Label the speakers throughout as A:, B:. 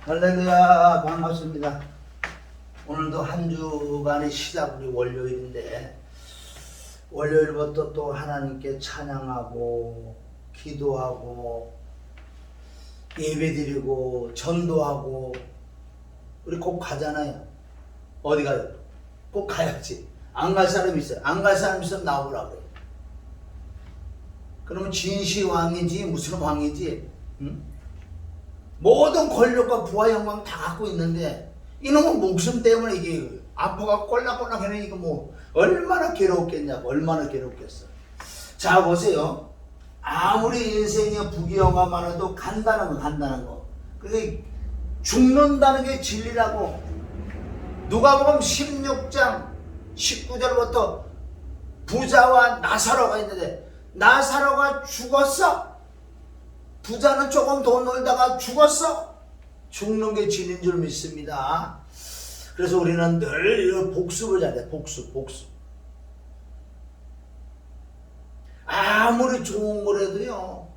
A: 할렐루야, 반갑습니다. 오늘도 한 주간의 시작, 우리 월요일인데 월요일부터 또 하나님께 찬양하고 기도하고 예배드리고 전도하고 우리 꼭 가잖아요. 어디 가요? 꼭 가야지. 안 갈 사람이 있어요. 안 갈 사람 있으면 나오라고 그래요. 그러면 진시황이지 무슨 황이지? 응? 모든 권력과 부와 영광 다 갖고 있는데 이놈은 목숨 때문에 이게 아파가 꼴락꼴락 해내니까 뭐 얼마나 괴롭겠냐고. 얼마나 괴롭겠어. 자 보세요. 아무리 인생에 부귀영화 많아도 간다는 거. 그게 죽는다는 게 진리라고. 누가복음 16장 19절부터 부자와 나사로가 있는데 나사로가 죽었어. 부자는 조금 더 놀다가 죽었어. 죽는 게 진리인 줄 믿습니다. 그래서 우리는 늘 이런 복습을 잘해. 복습. 아무리 좋은 거라도요,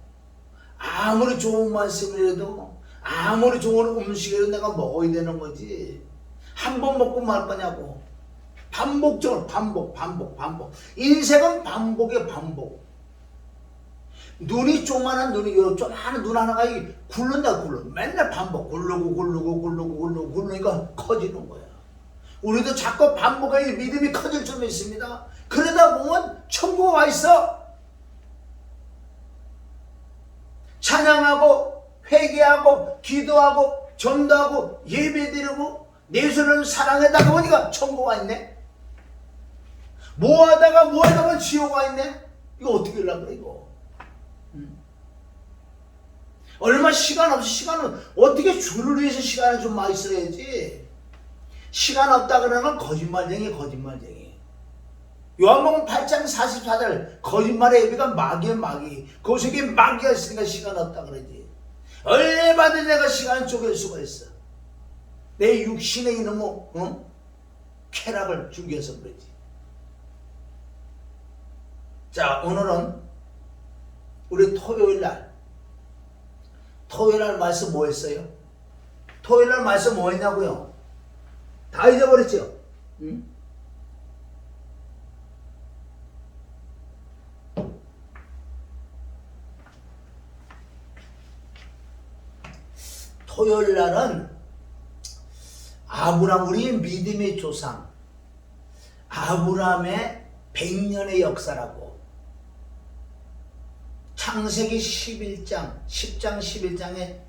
A: 아무리 좋은 말씀이라도, 아무리 좋은 음식이라도 내가 먹어야 되는 거지. 한 번 먹고 말 거냐고. 반복적으로 반복. 인생은 반복이에요. 반복. 눈이 조그마한 눈이 조그마한 눈 하나가 굴른다. 맨날 반복. 굴르니까 커지는 거야. 우리도 자꾸 반복해야 믿음이 커질 줄 믿습니다. 그러다 보면 천국에 와 있어. 찬양하고 회개하고 기도하고 전도하고 예배드리고 내 손을 사랑하다가 보니까 천국에 와 있네. 뭐하다가 보면 지옥 와 있네. 이거 어떻게 하려고 그래 이거. 얼마 시간 없이 시간은 어떻게 주를 위해서 시간을 좀 많이 써야지. 시간 없다 그러면 거짓말쟁이. 요한복음 8장 44절 거짓말의 예비가 마귀야 마귀. 그 속에 마귀가 있으니까 시간 없다 그러지. 얼마든지 내가 시간을 쪼갤 수가 있어. 내 육신에 있는 쾌락을 죽여서 그러지. 자 오늘은 우리 토요일날 말씀 뭐 했어요? 토요일날 말씀 뭐 했냐고요? 다 잊어버렸죠? 응? 토요일날은 아브라함, 우리의 믿음의 조상 아브라함의 100년의 역사라고. 창세기 11장 11장에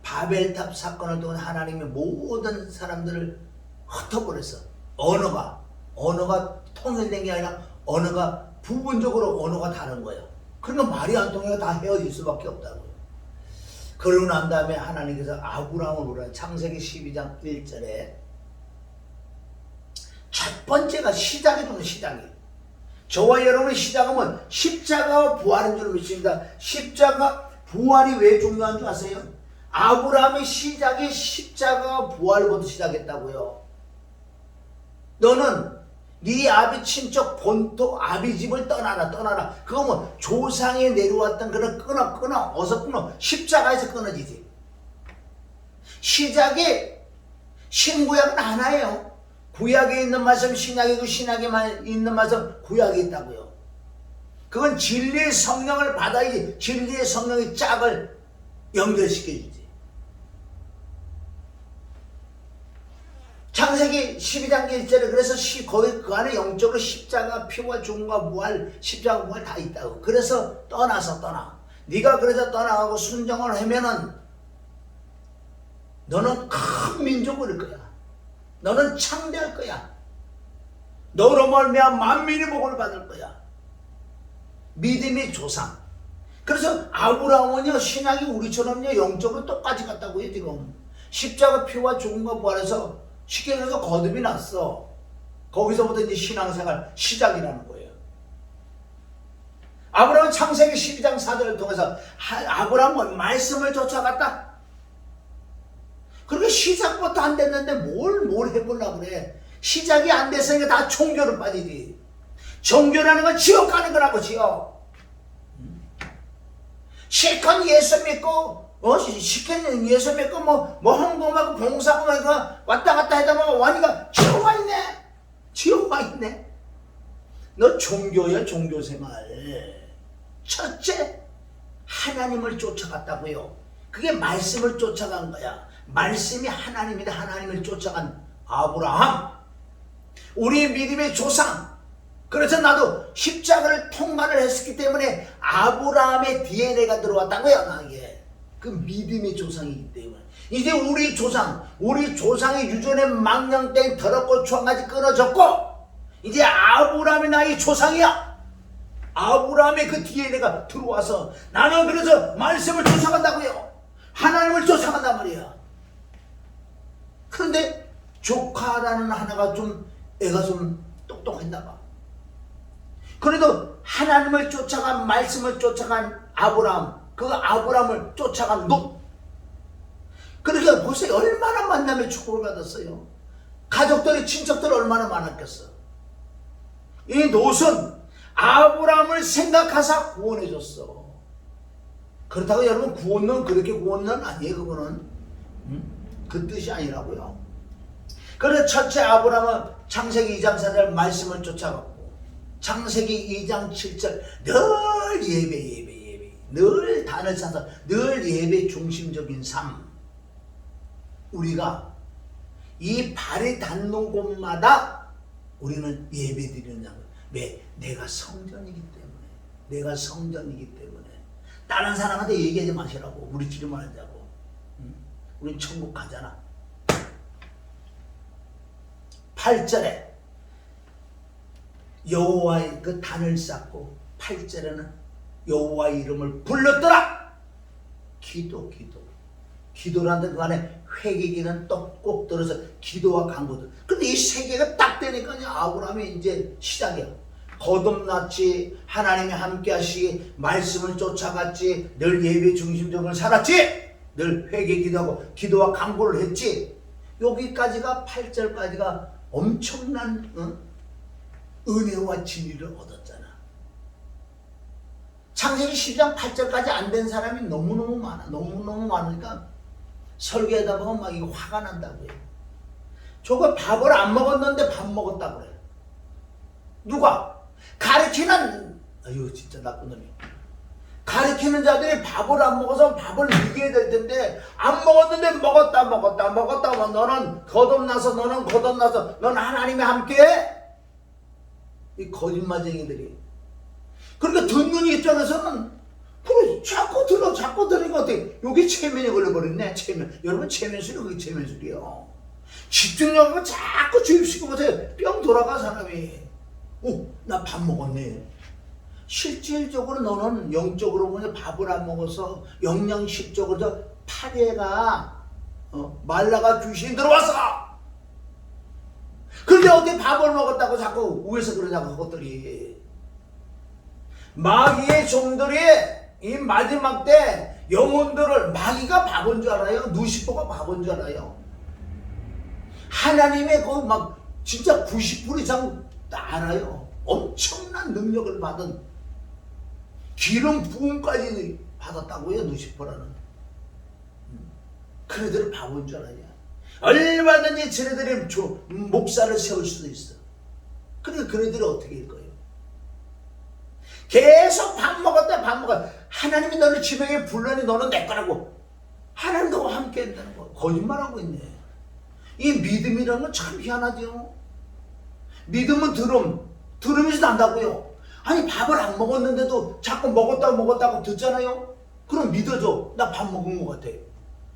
A: 바벨탑 사건을 통해 하나님의 모든 사람들을 흩어버렸어. 언어가 통일된 게 아니라 언어가 부분적으로 언어가 다른 거예요. 그러니까 말이 안 통해서 다 헤어질 수밖에 없다고요. 그러고 난 다음에 하나님께서 아브라함을 부르는 창세기 12장 1절에 첫 번째가 시작이. 저와 여러분의 시작은 십자가와 부활인 줄 믿습니다. 십자가 부활이 왜 중요한 줄 아세요? 아브라함의 시작이 십자가와 부활부터 시작했다고요. 너는 네 아비 친척 본토 아비 집을 떠나라. 그거 뭐 조상에 내려왔던 그런 어서 끊어. 십자가에서 끊어지지. 시작이 신구약은 하나예요. 구약에 있는 말씀 신약이고 신약에 있는 말씀 구약에 있다고요. 그건 진리의 성령을 받아야지. 진리의 성령의 짝을 연결시켜주지. 창세기 12장 1절에 그래서 거기 그 안에 영적으로 십자가 피와 죽음과 부활, 십자가 부활 다 있다고. 그래서 떠나. 네가 그래서 떠나가고 순종을 하면은 너는 큰 민족을 일 거야. 너는 창대할 거야. 너로 말미암아 만민이 복을 받을 거야. 믿음의 조상. 그래서 아브라함은요 신약이 우리처럼요 영적으로 똑같이 갔다고요. 지금 십자가 피와 죽음과 부활해서 쉽게 해서 거듭이 났어. 거기서부터 이제 신앙생활 시작이라는 거예요. 아브라함은 창세기 12장 4절을 통해서 아브라함은 말씀을 쫓아갔다. 그렇게 시작부터 안 됐는데 뭘 해보려고 그래. 시작이 안 됐으니까 다 종교로 빠지지. 종교라는 건 지옥 가는 거라고. 지옥. 실컷 예수 믿고 시켰는 예수 믿고 뭐 헌금하고 봉사하고 막 왔다 갔다 하다 보면 와니까 지어와 있네. 지어와 있네. 너 종교야, 종교생활. 첫째, 하나님을 쫓아갔다고요. 그게 말씀을 쫓아간 거야. 말씀이 하나님이다. 하나님을 쫓아간 아브라함, 우리 믿음의 조상. 그래서 나도 십자가를 통과를 했었기 때문에 아브라함의 DNA가 들어왔다고요. 나에게 그 믿음의 조상이기 때문에 이제 우리 조상의 유전의 망령된 더럽고 추한가지 끊어졌고 이제 아브라함이 나의 조상이야. 아브라함의 그 DNA가 들어와서 나는 그래서 말씀을 쫓아간다고요. 하나님을 쫓아간단 말이야. 그런데 조카라는 하나가 좀 애가 좀 똑똑했나 봐. 그래도 하나님을 쫓아간, 말씀을 쫓아간 아브라함, 그 아브라함을 쫓아간 롯. 그러니까 보세요. 얼마나 만남의 축복을 받았어요. 가족들이, 친척들이 얼마나 많았겠어. 이 롯은 아브라함을 생각하사 구원해줬어. 그렇다고 여러분 구원론 그렇게 구원론 아니에요. 그거는 그 뜻이 아니라고요. 그래서 첫째 아브라함은 창세기 2장 4절 말씀을 쫓아갔고 창세기 2장 7절 늘 예배 늘 단을 쌓아서 늘 예배 중심적인 삶. 우리가 이 발이 닿는 곳마다 우리는 예배 드리는 거. 왜? 내가 성전이기 때문에 다른 사람한테 얘기하지 마시라고. 우리끼리만 하자고. 우린 천국 가잖아. 8절에 여호와의 그 단을 쌓고 8절에는 여호와의 이름을 불렀더라. 기도라는 그 안에 회개기는 또 꼭 들어서 기도와 간구들. 근데 이 세 개가 딱 되니까 아브라함이 이제 시작이야. 거듭났지, 하나님이 함께 하시기, 말씀을 쫓아갔지, 늘 예배 중심적으로 살았지, 늘 회개 기도하고 기도와 간구를 했지. 여기까지가 8절까지가 엄청난 은혜와 진리를 얻었잖아. 창세기 10장 8절까지 안 된 사람이 너무너무 많아. 너무너무 많으니까 설교하다 보면 막 이거 화가 난다고요. 저거 밥을 안 먹었는데 밥 먹었다고 그래. 누가? 가르치는, 아유 진짜 나쁜 놈이. 가르치는 자들이 밥을 안 먹어서 밥을 이겨야 될 텐데 안 먹었는데 먹었다 하면 너는 거듭나서 너는 하나님이 함께해. 이 거짓말쟁이들이. 그러니까 듣는 입장에서는 그래 자꾸 들으니까 어떻게 여기 체면이 걸려버렸네. 체면. 여러분 체면술이 그게 체면술이요. 집중력을 자꾸 주입시키고 보세요. 뿅 돌아가 사람이. 오, 나 밥 먹었네. 실질적으로 너는 영적으로 보면 밥을 안 먹어서 영양실적으로 파리가 말라가 귀신이 들어왔어. 그런데 어디 밥을 먹었다고 자꾸 위에서 그러냐고. 그것들이 마귀의 종들이 이 마지막 때 영혼들을, 마귀가 바본 줄 알아요? 누시퍼가 바본 줄 알아요? 하나님의 그 막 진짜 90% 이상 다 알아요. 엄청난 능력을 받은 기름 부음까지 받았다고요. 누시퍼라는. 그네들을 바본 줄 알아요. 얼마든지 쟤네들이 목사를 세울 수도 있어. 그러니까 그네들이 어떻게 할 거예요? 계속 밥 먹었다. 하나님이 너를 지명에 불러니 너는 내 거라고. 하나님 너와 함께 한다는 거. 거짓말하고 있네. 이 믿음이라는 건 참 희한하죠. 믿음은 들으면서 난다고요. 아니 밥을 안 먹었는데도 자꾸 먹었다고 듣잖아요. 그럼 믿어줘. 나 밥 먹은 것 같아.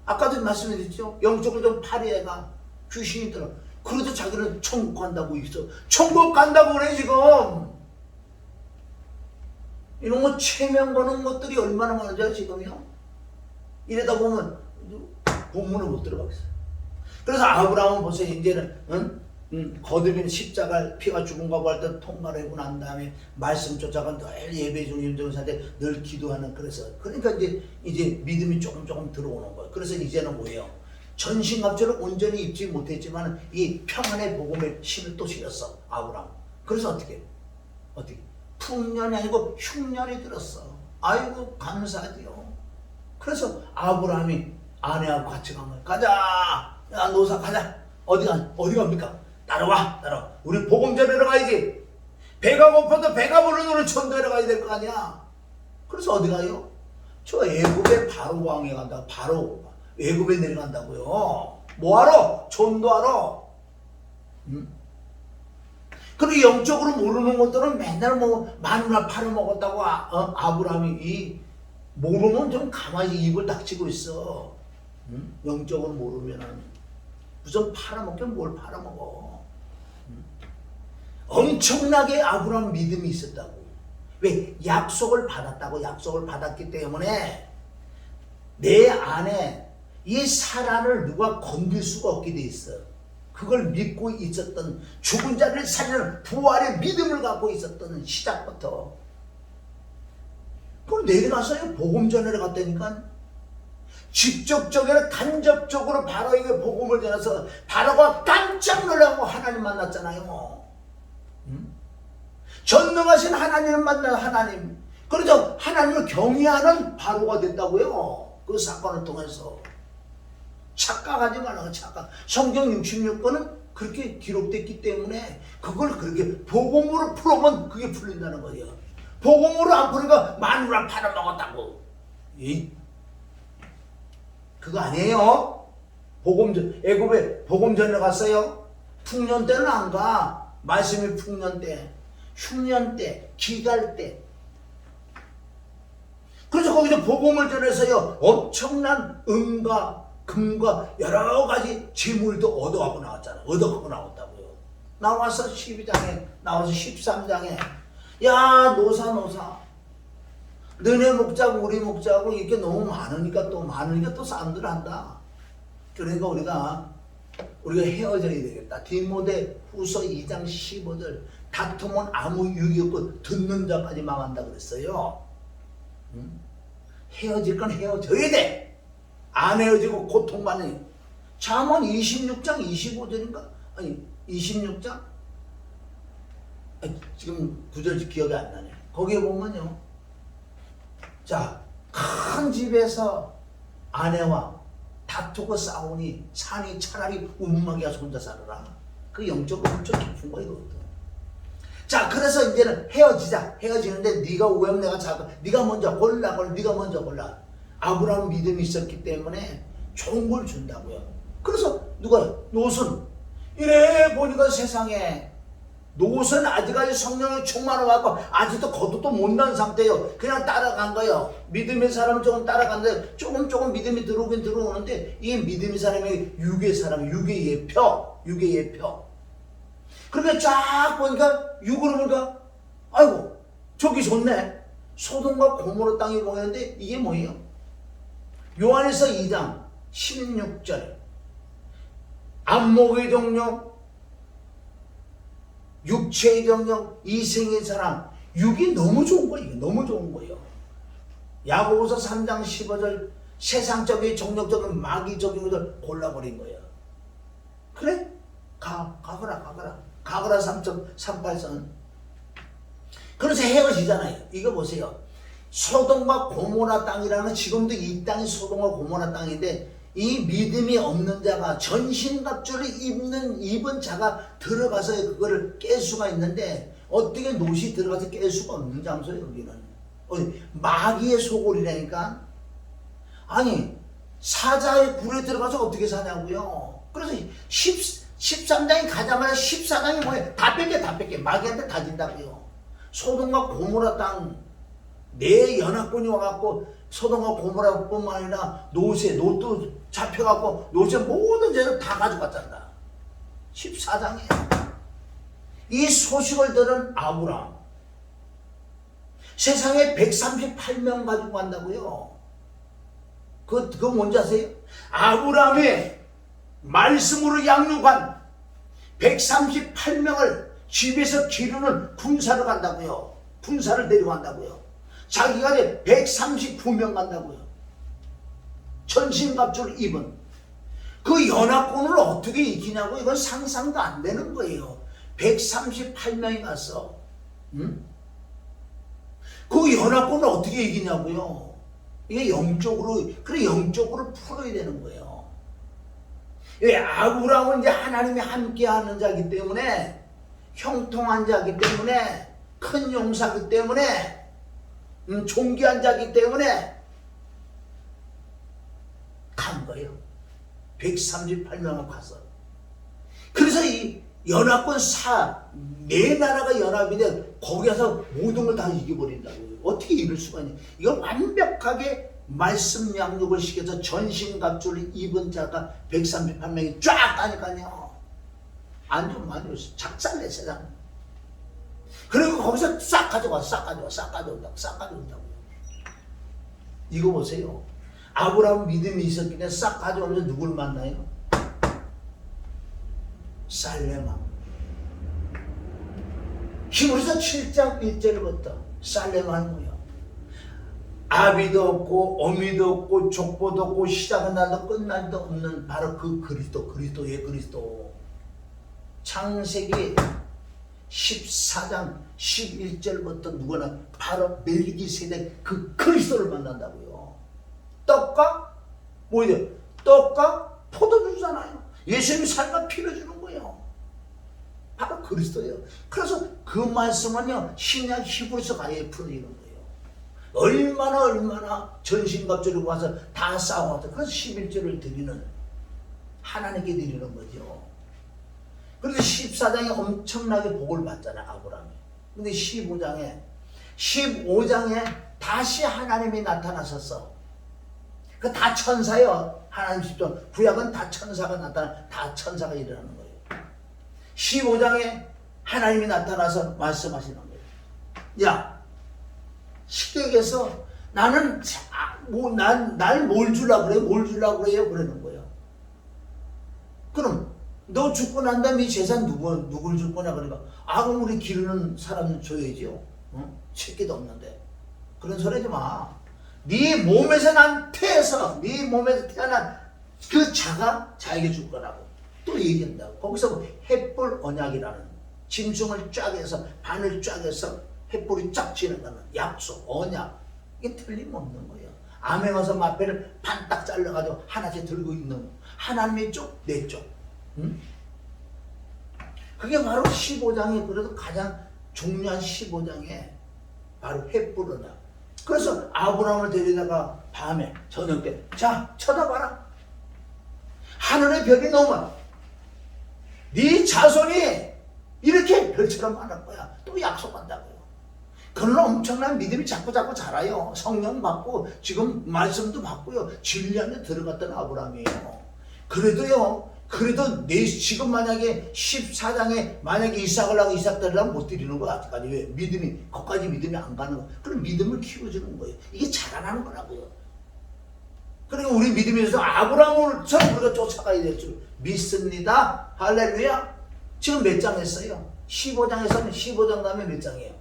A: 아까도 말씀드렸죠. 영적으로 좀 파리애가 귀신이 들어. 그래도 자기는 천국 간다고 있어. 천국 간다고 그래 지금. 이런 거 체면 거는 것들이 얼마나 많은지 지금요. 이러다 보면 본문을 못 들어가겠어요. 그래서 아브라함은 보세요. 이제는 거듭인 십자가 피가 죽은가고 할 때 통과를 하고 난 다음에 말씀 쫓아가 늘 예배 중심적인사한테 늘 기도하는. 그러니까 이제 믿음이 조금 들어오는 거예요. 그래서 이제는 뭐예요? 전신갑주를 온전히 입지 못했지만 이 평안의 복음의 신을 또 실었어 아브라함. 그래서 어떻게 풍년이 아니고 흉년이 들었어. 아이고 감사하지요. 그래서 아브라함이 아내하고 같이 간 거야. 가자. 야, 노사 가자. 어디 갑니까? 따라와. 우리 복음 전하러 가야지. 배가 고파도 배가 부르는 전도하러 가야 될 거 아니야. 그래서 어디 가요? 저 애굽의 바로 왕에 간다. 바로 애굽에 내려간다고요. 뭐하러? 전도하러. 그리고 영적으로 모르는 것들은 맨날 뭐 마누라 팔아먹었다고 아브라함이 모르면 좀 가만히 입을 닥치고 있어. 영적으로 모르면은 무슨 팔아먹긴 뭘 팔아먹어. 엄청나게 아브라함 믿음이 있었다고. 왜? 약속을 받았다고. 약속을 받았기 때문에 내 안에 이 사라를 누가 건들 수가 없게 돼 있어. 그걸 믿고 있었던, 죽은 자를 살리는 부활의 믿음을 갖고 있었던 시작부터. 그럼 내려가서 복음 전하러 갔다니까. 직접적이나 간접적으로 바로에게 복음을 전해서 바로가 깜짝 놀라고 하나님 만났잖아요. 전능하신 하나님을 만난 하나님. 그래서 하나님을 경외하는 바로가 됐다고요. 그 사건을 통해서. 착각하지 말라고. 착각. 성경 66권은 그렇게 기록됐기 때문에 그걸 그렇게 복음으로 풀어보면 그게 풀린다는 거예요. 복음으로 안 풀으니까 마누라 팔아먹었다고. 그거 아니에요. 애굽에 복음 전에 갔어요. 풍년 때는 안 가. 말씀이 풍년 때, 흉년 때, 기갈 때. 그래서 거기서 복음을 전해서요, 엄청난 은과 금과 여러 가지 재물도 얻어가고 나왔잖아. 얻어가고 나왔다고요. 나와서 12장에, 나와서 13장에, 야, 노사. 너네 목자고 우리 목자고 이렇게 너무 많으니까 또 싸움들 한다. 그러니까 우리가 헤어져야 되겠다. 디모데 후서 2장 15절. 다투면 아무 유익이 없고 듣는 자까지 망한다 그랬어요. 헤어질 건 헤어져야 돼. 안 헤어지고 고통받는. 잠언 26장 25절인가? 아니 26장? 지금 구절 기억이 안 나네. 거기에 보면요, 자, 큰 집에서 아내와 다투고 싸우니 산이 차라리 움막이 가서 혼자 살아라. 그 영적으로 엄청 깊은 거야 이것도. 자, 그래서 이제는 헤어지는데 네가 오면 내가 네가 먼저 골라. 네가 먼저 골라. 아브라함 믿음이 있었기 때문에 좋은 걸 준다고요. 그래서 롯은 이래 보니까 세상에 롯은 아직까지 성령이 충만해갖고 아직도 겉도 못난 상태예요. 그냥 따라간 거예요. 믿음의 사람은 조금 따라갔는데 조금 믿음이 들어오긴 들어오는데 이 믿음의 사람이 육의 예표. 그렇게 쫙 보니까 육으로 보니까 아이고 저기 좋네. 소돔과 고모라 땅이 보이는데 이게 뭐예요? 요한에서 2장 16절. 안목의 정욕, 육체의 정욕, 이생의 사랑. 육이 너무 좋은 거예요. 너무 좋은 거예요. 야고보서 3장 15절. 세상적인 정욕적인 마귀적인 것을 골라버린 거예요. 그래? 가거라 3.38선. 그래서 헤어지잖아요. 이거 보세요. 소돔과 고모라 땅이라는, 지금도 이 땅이 소돔과 고모라 땅인데 이 믿음이 없는 자가, 전신갑주를 입은 자가 들어가서 그거를 깰 수가 있는데 어떻게 롯이 들어가서 깰 수가 없는 장소예요. 여기는 마귀의 소굴이라니까. 아니 사자의 굴에 들어가서 어떻게 사냐고요. 그래서 13장이 가자마자 14장이 뭐예요? 다 뺏게 마귀한테 다 진다고요. 소돔과 고모라 땅 내 연합군이 와갖고 소돔과 고모라뿐만 아니라 롯도 잡혀갖고 롯의 모든 죄를 다 가져갔잖아. 14장이에요. 이 소식을 들은 아브라함, 세상에 138명 가지고 간다고요. 그거 뭔지 아세요? 아브라함의 말씀으로 양육한 138명을 집에서 기르는 군사를 간다고요. 군사를 데려간다고요. 자기가 139명 간다고요. 전신갑주를 입은. 그 연합군을 어떻게 이기냐고. 이건 상상도 안 되는 거예요. 138명이 갔어. 그 연합군을 어떻게 이기냐고요. 이게 영적으로, 그래 영적으로 풀어야 되는 거예요. 왜 아브라함은 이제 하나님이 함께하는 자이기 때문에, 형통한 자이기 때문에, 큰 용사이기 때문에, 존귀한 자이기 때문에 간 거예요. 138명을 가서. 그래서 이 연합군 네 나라가 연합인데 거기에서 모든 걸 다 이겨버린다고요. 어떻게 이럴 수가 있냐. 이걸 완벽하게 말씀 양육을 시켜서 전신갑주를 입은 자가 138명이 쫙 가니까요. 안 좀 많이 오셨어. 작살내 세상. 그리고 거기서 싹 가져온다고요. 이거 보세요. 아브라함 믿음이 있었기 때문에 싹 가져오면서 누굴 만나요? 살레만. 히브리서 7장 1절부터 살레만 뭐요? 아비도 없고 어미도 없고 족보도 없고 시작은 날도 끝날도 없는 바로 그 그리스도의 그리스도. 창세기 14장 11절부터 누구나 바로 멜기세덱 그 그리스도를 만난다고요. 떡과 뭐예요? 떡과 포도주잖아요. 예수님이 살과 피를 주는 거예요. 바로 그리스도예요. 그래서 그 말씀은요 신약 히브리서 가에 풀어지는 거예요. 얼마나 전신갑주를 와서 다 싸워서 그래서 11절을 드리는, 하나님께 드리는 거죠. 그래서 14장에 엄청나게 복을 받잖아요 아브라함이. 근데 15장에 다시 하나님이 나타나셨어. 그 다 천사예요. 하나님 십전 구약은 다 천사가 다 천사가 일어나는 거예요. 15장에 하나님이 나타나서 말씀하시는 거예요. 야, 쉽게 얘기해서 나는 날 뭘 주려고 그래? 뭘 주려고 그래요? 그러는 거예요. 그럼 너 죽고 난 다음에 이 재산 누굴 줄 거냐? 그러니까 그럼 우리 기르는 사람 줘야지요. 새끼도 없는데. 그런 소리 하지 마. 네 몸에서 네 몸에서 태어난 그 자가 자에게 줄 거라고 또 얘기한다고. 거기서 햇불 언약이라는 짐승을 쫙 해서 반을 쫙 해서 햇불이 쫙 지나가는 약속, 언약. 이게 틀림없는 거예요. 암에 가서 마패를 반딱 잘라가지고 하나씩 들고 있는 하나님의 쪽, 내 쪽. 그게 바로 15장에 그래도 가장 중요한 15장에 바로 햇불 언약. 그래서 아브라함을 데리다가 밤에 저녁 때 자 쳐다봐라. 하늘의 별이 너무 많아. 네 자손이 이렇게 별처럼 많을 거야. 또 약속한다고요. 그런 엄청난 믿음이 자꾸 자라요. 성령 받고 지금 말씀도 받고요. 진리 안에 들어갔던 아브라함이에요. 그래도 지금 만약에 14장에 만약에 이삭을 하고 이삭 드리려면 못 드리는 거야. 아직까지. 왜? 거기까지 믿음이 안 가는 거야. 그럼 믿음을 키워주는 거예요. 이게 자라나는 거라고요. 그러니까 우리 믿음에서 아브라함을처럼 우리가 쫓아가야 될 줄 믿습니다. 할렐루야. 지금 몇 장 했어요? 15장에서는 15장 다음에 몇 장이에요?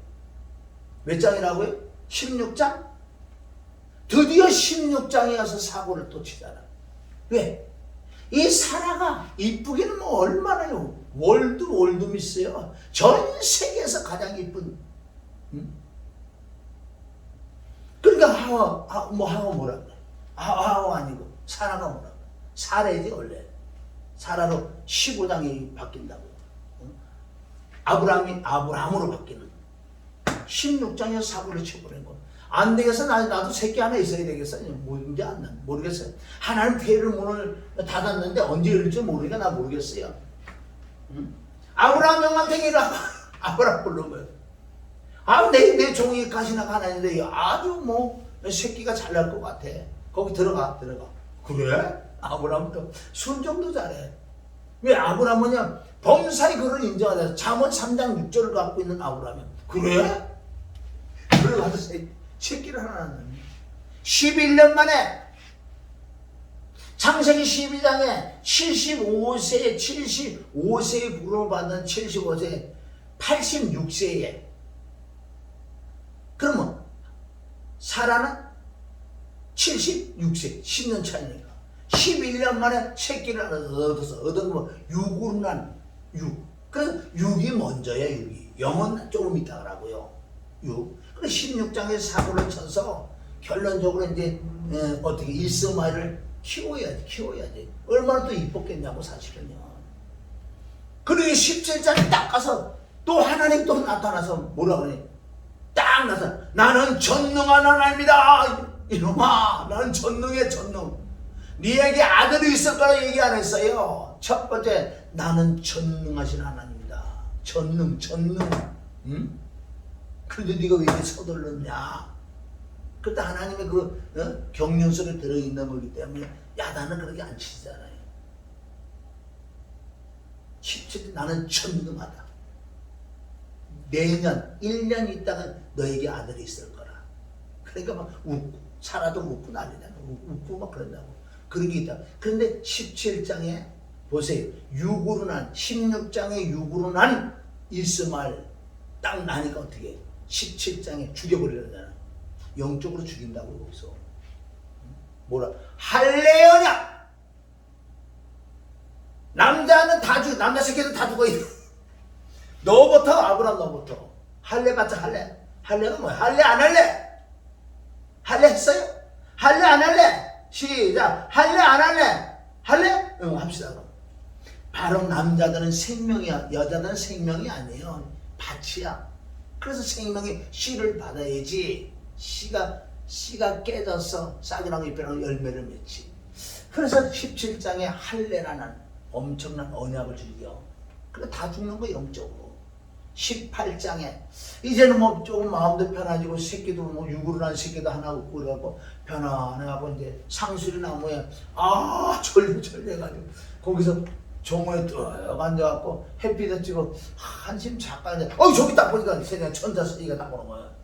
A: 몇 장이라고요? 16장? 드디어 16장에 와서 사고를 또 치잖아. 왜? 이 사라가 이쁘기는 뭐 얼마나요? 월드미스요. 전 세계에서 가장 이쁜. 그러니까 하와 뭐라 그래? 하와 아니고 사라가 뭐라 그래? 사례지 원래. 사라로 15장이 바뀐다고. 아브라함으로 바뀌는. 16장에서 사고를 쳐버린 거. 안 되겠어. 나도 새끼 하나 있어야 되겠어. 뭔지 모르겠어요. 하나님 태를 문을 닫았는데 언제 열릴지 모르니까 나 모르겠어요. 아브라함 형한테 아브라함 부른 거예요. 내 종이 가시나 가나인데 아주 새끼가 잘 날 것 같아. 거기 들어가. 그래? 아브라함도 순종도 잘해. 왜? 아브라함은 범사의 그를 인정하다. 잠언 3장 6절을 갖고 있는 아브라함이. 그래? 그래 가서 새끼를 하나 낳는 11년 만에 창세기 12장에 75세에 부름을 받는 75세 86세에 그러면 사라는 76세 10년 차이니까 11년 만에 새끼를 하나 얻은 거 6으로 난 6. 그래서 6이 먼저야. 6이 영은 조금 있다 라고요. 6. 그래서 16장에 사고를 쳐서 결론적으로 이제 어떻게 일스마일을 키워야지. 얼마나 또 이뻤겠냐고 사실은요. 그러니 17장에 딱 가서 또 하나님 또 나타나서 뭐라 그래? 딱 나타나. 나는 전능한 하나님이다. 이놈아, 나는 전능해 전능. 네에게 아들이 있을 거라 얘기 안 했어요. 첫 번째, 나는 전능하신 하나님이다. 전능. 응? 그런데 네가 왜 이렇게 서둘렀냐? 그때 하나님의 그 경륜 속에 들어있는 거기 때문에 야단은 그렇게 안 치잖아요. 17일 나는 전능하다. 내년 1년 있다가 너에게 아들이 있을 거라. 그러니까 막 웃고 살아도 웃고 난리잖아. 웃고 막 그런다고. 그런 게 있다. 그런데 17장에 보세요. 16장에 6으로 난 일스마엘 딱 나니까 어떻게 해? 17장에 죽여버리려잖아. 영적으로 죽인다고 여기서. 뭐라? 할례어냐? 남자는 다 죽어. 남자 새끼들 다 죽어. 너부터 아브라함 너부터. 할례 받자 할례. 할례가 뭐야? 할례 안 할래? 할례 했어요? 할례 안 할래? 시작. 할례 안 할래? 할례? 응, 합시다 그럼. 바로 남자들은 생명이야. 여자들은 생명이 아니에요. 밭이야. 그래서 생명의 씨를 받아야지. 씨가 깨져서 싹이랑 잎이랑 열매를 맺지. 그래서 17장에 할례라는 엄청난 언약을 주려. 그래 다 죽는 거 영적으로. 18장에 이제는 뭐 조금 마음도 편해지고 새끼도 뭐 육으로 난 새끼도 하나 없고 그래갖고 편안해갖고 이제 상수리 나무에 졸려가지고 거기서 종호에 뚝 앉아갖고 햇빛에 찍어 한심 잠깐 이제 저기 딱 보니까 세상 천자 스니가 딱 보는 거야.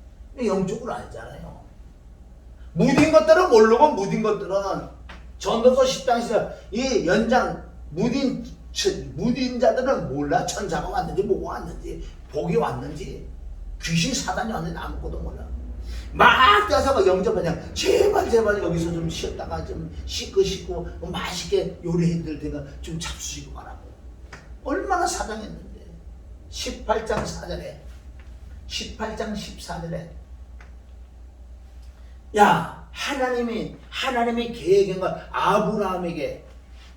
A: 영적으로 아니잖아요. 무딘 것들은 모르고 무딘 것들은 전도서 10장에서 이 연장 무딘 자들은 몰라. 천사가 왔는지 뭐가 왔는지 복이 왔는지 귀신 사단이 왔는지 아무것도 몰라. 막 뛰어서 막 영접하냐. 제발 여기서 좀 쉬었다가 좀 씻고 맛있게 요리해 드릴 테니까 좀 잡수시고 가라고. 얼마나 사랑했는데. 18장 4절에 18장 14절에 야 하나님이 계획한 걸 아브라함에게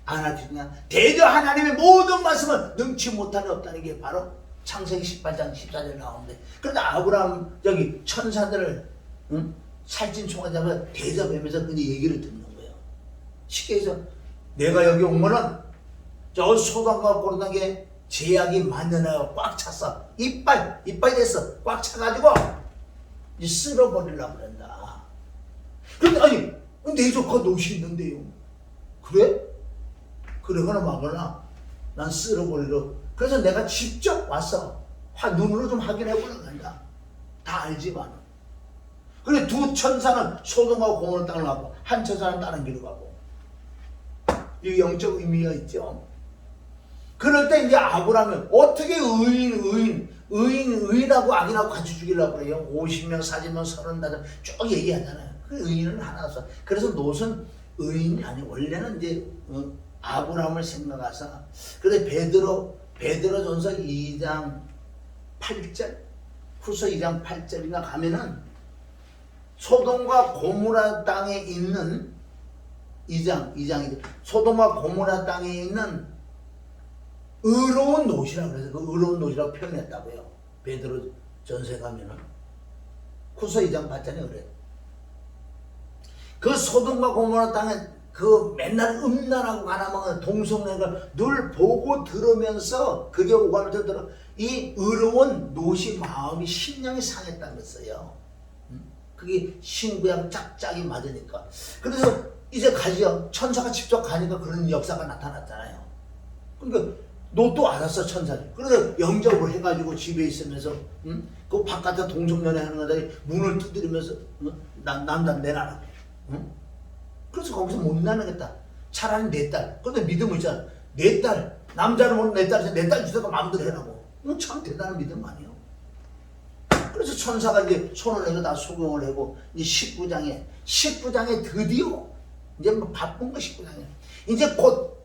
A: 안 하시냐. 대저 하나님의 모든 말씀을 능치 못하는 없다는 게 바로 창세기 18장 14절에 나오는데, 그런데 아브라함 여기 천사들을 살찐 총알 잡아 대접하면서 그냥 얘기를 듣는 거예요. 쉽게 해서 내가 여기 온 거는 저 소돔과 고모라에 제약이 만연하고 꽉 찼어. 이빨 됐어. 꽉 차가지고 이제 쓸어버리려고 그런다. 근데 아니 내 조카 노시 있는데요. 그래? 그러거나 마거나 난 쓸어버리러. 그래서 내가 직접 와서 눈으로 좀 확인해보려고 한다. 다 알지만. 그래 두 천사는 소돔과 고모라 땅을 가고 한 천사는 다른 길로 가고. 이 영적 의미가 있죠. 그럴 때 이제 아브라함은 어떻게 의인하고 악인하고 같이 죽이려고 그래요. 50명, 40명, 35명 쭉 얘기하잖아요. 그 의인은 하나서. 그래서 롯은 의인이 아니고 원래는 이제 아브라함을 생각해서. 그래 베드로전서 2장 8절 후서 2장 8절이나 가면은 소돔과 고모라 땅에 있는 2장이죠. 소돔과 고모라 땅에 있는 의로운 롯이라고 그래서 그 의로운 롯이라고 표현했다고요. 베드로전서에 가면은 후서 2장 8절에 그래. 그 소돔과 고모라 땅에 그 맨날 음란하고 가나마는 동성애를 늘 보고 들으면서 그게 오감을 들어 이 의로운 롯이 마음이 심령이 상했다고 그랬어요. 그게 신구약 짝짝이 맞으니까. 그래서 이제 가지요. 천사가 직접 가니까 그런 역사가 나타났잖아요. 그러니까 롯도 알았어 천사를. 그래서 영접을 해가지고 집에 있으면서 그 바깥에 동성연애 하는 거다 문을 두드리면서 남자 내놔라. 그래서 거기서 못 나누겠다. 차라리 내 딸. 그런데 믿음을 있잖아. 내 딸. 남자는 모르는 내 딸. 내 딸 주세요. 마음대로 해라고. 이건 참 대단한 믿음 아니에요. 그래서 천사가 이제 손을 내서 다 소경을 하고 이제 19장에 드디어 이제 뭐 바쁜 거 19장에 이제 곧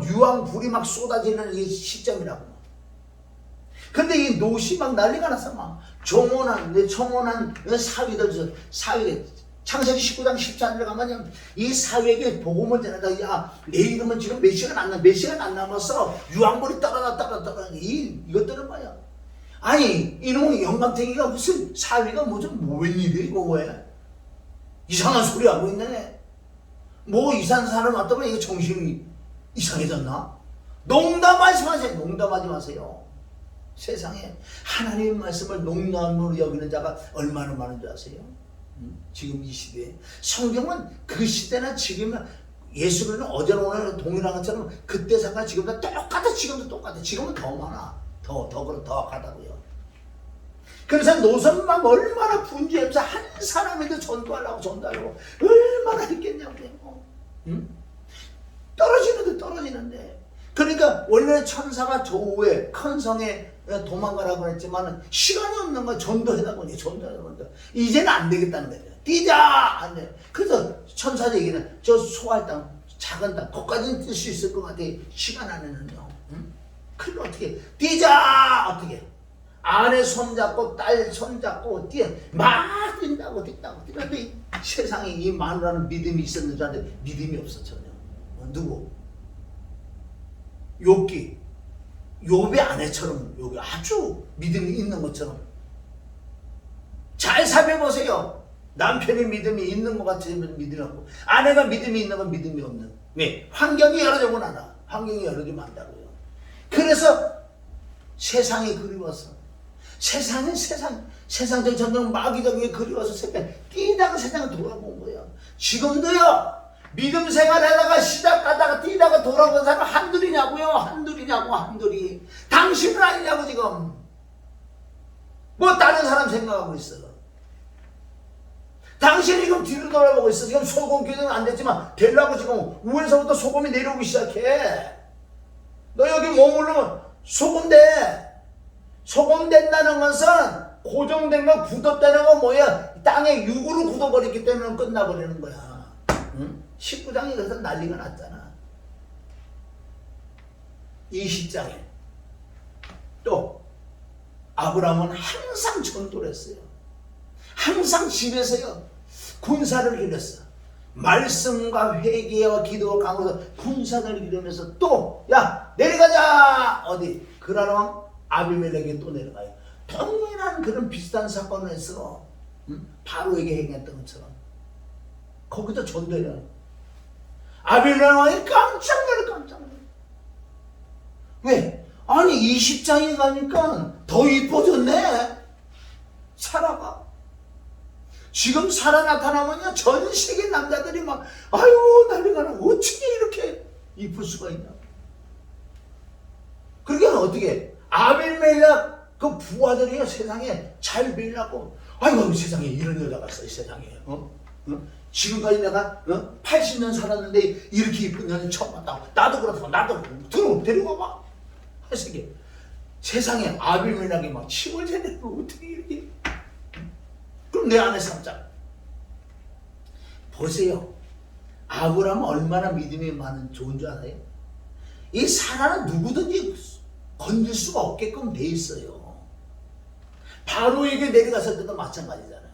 A: 유황불이 막 쏟아지는 이 시점이라고. 근데 이 롯이 막 난리가 났어. 막 청혼한 사위들 창세기 19장 14절에 가면 이 사회에게 복음을 전하다. 야, 내 이름은 지금 몇 시간 안 남았어. 유황불이 떨어졌다. 이것들은 뭐야? 아니, 이놈의 영감탱이가 무슨 사회가 무슨 웬일이야 이거 왜? 이상한 소리 하고 있네. 뭐 이상한 사람 왔다면 이거 정신이 이상해졌나? 농담하지 마세요. 세상에 하나님의 말씀을 농담으로 여기는 자가 얼마나 많은 줄 아세요? 지금 이 시대에 성경은 그 시대나 지금은 예수는 어제나 오늘 동일한 것처럼 그때 상관 지금도 똑같아. 지금도 똑같아. 지금은 더 많아. 더 가다고요. 그래서 노선만 얼마나 분주해서 한 사람에도 전도하려고 얼마나 했겠냐고요. 떨어지는데. 그러니까 원래 천사가 조우에 큰 성에 도망가라고 했지만 시간이 없는 거 전도하다 보니 이제는 안 되겠다는 거예요. 뛰자! 안 돼. 그래서 천사들 얘기는 저 소할 땅, 작은 땅, 거기까지는 뛸 수 있을 것 같아. 시간 안에는요. 그럼 어떻게? 뛰자! 어떻게? 아내 손잡고 딸 손잡고 막 뛴다고. 세상에 이 마누라는 믿음이 있었는 줄 알았는데 믿음이 없어 전혀. 누구? 욥의 아내처럼 여기 아주 믿음이 있는 것처럼 잘 살펴보세요. 남편이 믿음이 있는 것 같으면 믿음이 없고 아내가 믿음이 있는 건 믿음이 없는. 왜? 환경이 열어주면 알아. 환경이 열어주면 안다고요. 그래서 세상이 그리워서 세상적 전쟁 마귀적인 그리워서 뛰다가 세상을 돌아본 거예요. 지금도요. 믿음 생활하다가 시작하다가 뛰다가 돌아온 사람 한둘이냐고요. 한둘이. 당신은 아니냐고 지금. 뭐 다른 사람 생각하고 있어. 당신이 지금 뒤로 돌아보고 있어. 지금 소금 교정은 안 됐지만 되려고 지금 위에서부터 소금이 내려오기 시작해. 너 여기 머무르면 소금 돼. 소금 된다는 것은 고정된 거 굳었다는 건 뭐야? 땅에 육으로 굳어버렸기 때문에 끝나버리는 거야. 응? 19장에 그래서 난리가 났잖아. 20장에 또 아브라함은 항상 전도를 했어요. 항상 집에서요 군사를 기렸어. 말씀과 회개와 기도와 강구해서 군사를 기르면서 또 야 내려가자. 어디? 그라랑 아비멜렉에 또 내려가요. 동일한 그런 비슷한 사건을 했어. 바로에게 행했던 것처럼 거기도 전도해요. 아비멜렉이 깜짝 놀라. 왜? 아니 20장에 가니까 더 이뻐졌네. 사라가. 지금 사라 나타나면요 전 세계 남자들이 막 아유 난리가 나. 어떻게 이렇게 이쁠 수가 있냐. 그러니까 어떻게 아비멜렉 그 부하들이요 세상에 잘 빌라고. 아이고 세상에 이런 여자가 있어. 이 세상에. 지금까지 내가 80년 살았는데 이렇게 이쁜 여자는 처음 봤다고. 나도 그렇고 데리고 봐. 세상에 아비멜렉이 막 침을 제대로 어떻게 이렇게. 그럼 내 안에 삼자. 보세요. 아브라함은 얼마나 믿음이 많은 좋은 줄 알아요? 이 사라는 누구든지 건질 수가 없게끔 돼 있어요. 바로에게 내려갔을 때도 마찬가지잖아요.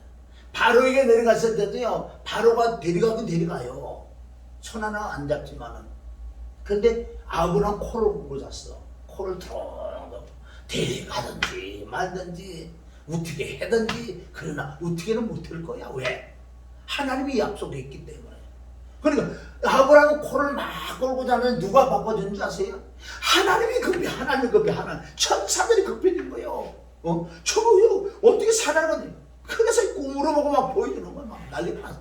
A: 바로에게 내려갔을 때도요. 바로가 데려가긴 데려가요. 손 하나 안 잡지만은. 그런데 아브라함 코를 보고 잤어. 코를 텅 데려가든지 말든지 어떻게 하든지. 그러나 어떻게는 못할 거야. 왜? 하나님이 약속했기 때문에. 그러니까 아브라함은 코를 막 골고 자는 누가 바꿔준 줄 아세요? 하나님이 급해. 하나님. 천사들이 급해진 거예요. 저거요 어떻게 살아가니. 그래서 꿈으로 보고 막 보여주는 거야. 막 난리가 났어.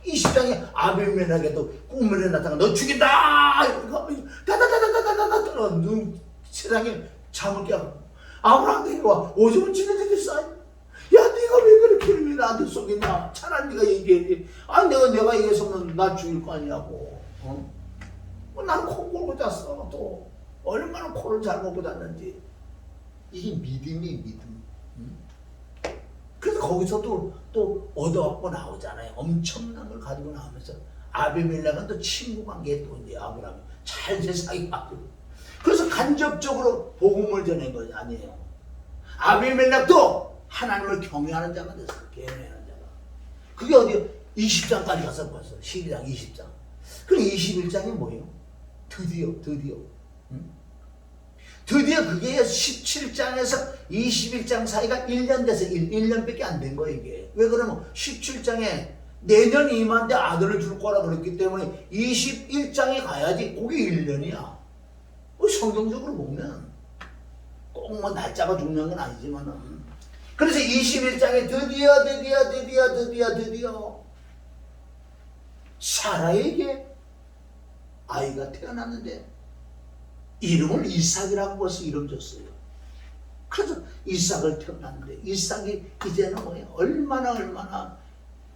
A: 20장에 아비멜렉에도 꿈에 나타나 너 죽인다. 다다다다다다다다. 세상에 잠을 깨고 아브라함 데려와. 오줌을 지내주겠어. 야 네가 왜 그렇게 이름이 나한테 속이냐. 차라리 네가 얘기해. 아 내가 얘기해서는 나 죽일 거 아니냐고. 난 코 골고 잤어. 또 얼마나 코를 잘 먹고 잤는지. 이게 믿음. 그래서 거기서 또 얻어갖고 나오잖아요. 엄청난 걸 가지고 나오면서 아비멜렉은 또 친구 관계에 또 이제 아브라함 잘 사귀고. 그래서 간접적으로 복음을 전한 것이 아니에요. 아비멜렉도 하나님을 경외하는 자가 됐어요. 경외하는 자가. 그게 어디요? 20장까지 가서 봤어. 12장, 20장. 그럼 21장이 뭐예요? 드디어. 응? 드디어 그게 17장에서 21장 사이가 1년 돼서 1년밖에 안 된 거예요, 이게. 왜 그러면 17장에 내년 이맘때 아들을 줄 거라 그랬기 때문에 21장에 가야지. 그게 1년이야. 성경적으로 보면 꼭 뭐 날짜가 중요한 건 아니지만은. 그래서 21장에 드디어 사라에게 아이가 태어났는데 이름을 이삭이라고 벌써 이름 줬어요. 그래서 이삭을 태어났는데 이삭이 이제는 뭐예요? 얼마나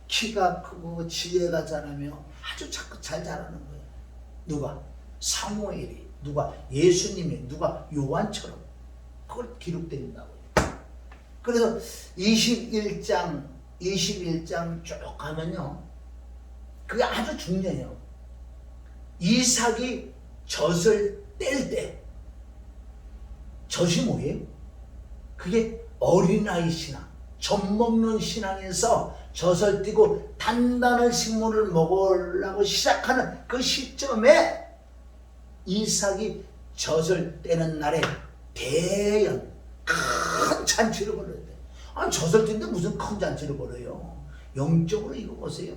A: 키가 크고 지혜가 자라며 아주 자꾸 잘 자라는 거예요. 누가? 사무엘이, 누가? 예수님이, 누가? 요한처럼 그걸 기록된다고요. 그래서 21장 쭉 가면요, 그게 아주 중요해요. 이삭이 젖을 뗄 때, 젖이 뭐예요? 그게 어린아이 신앙, 젖 먹는 신앙에서 젖을 띄고 단단한 식물을 먹으려고 시작하는 그 시점에 이삭이 젖을 떼는 날에 대연 큰 잔치를 벌여야 돼. 아니, 젖을 떼는데 무슨 큰 잔치를 벌여요? 영적으로 이거 보세요.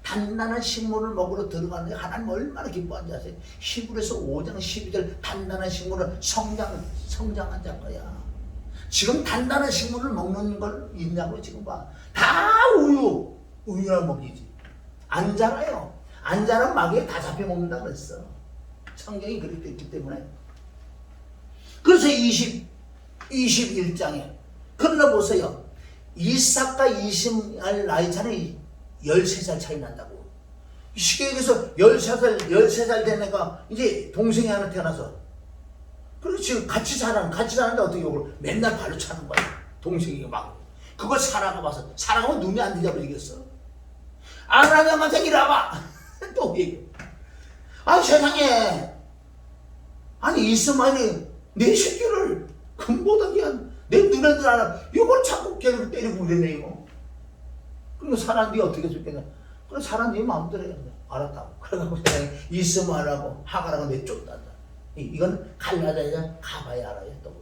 A: 단단한 식물을 먹으러 들어가는데 하나님 얼마나 기뻐하는지 아세요? 히브리서 5장 12절 단단한 식물을 성장한 거야. 지금 단단한 식물을 먹는 걸 있냐고 지금 봐. 다 우유나 먹이지. 안 자라요. 안 자라면 마귀에 다 잡혀 먹는다고 그랬어. 성경이 그렇게 됐기 때문에. 그래서 21장에 그러나 보세요. 이삭과 이스마엘 나이 차는 13살 차이 난다고. 쉽게 얘기해서 13살 된 애가 이제 동생이 하나 태어나서, 그리고 지금 같이 자라는데 어떻게 욕을 맨날 발로 차는 거야. 동생이 막. 그걸 사라가 봐서, 사라가 눈이 안 뒤져버리겠어. 아브라함한테 이리 와봐. 또 얘기해. 아니, 세상에. 아니, 이스마엘이 내 새끼를 금보다 귀한 내 눈에도 알아. 이걸 자꾸 걔를 때리고 그러네요. 그럼 사라, 네 어떻게 죽겠냐? 그럼 사라, 네 마음대로 해. 알았다고. 그래갖고 세상에 이스마엘하고 하가라고 내쫓는다. 이건 갈라져야 가봐야 알아요. 또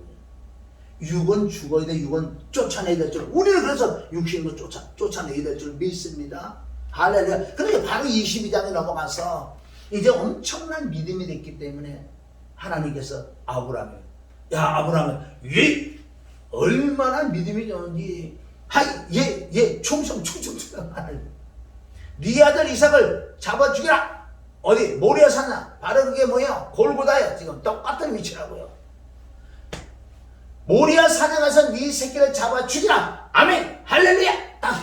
A: 육은 죽어야 돼. 육은 쫓아내야 될 줄. 우리는 그래서 육신으로 쫓아내야 될 줄 믿습니다. 할렐루야. 그러니까 바로 22장에 넘어가서 이제 엄청난 믿음이 됐기 때문에 하나님께서 아브라함을, 야 아브라함은 왜 얼마나 믿음이 좋은지, 얘 충성 하나님, 네 아들 이삭을 잡아 죽여라. 어디 모리아 산나, 바로 그게 뭐예요? 골고다예요. 지금 똑같은 위치라고요. 모리아 산에 가서 네 새끼를 잡아 죽이라. 아멘. 할렐루야. 딱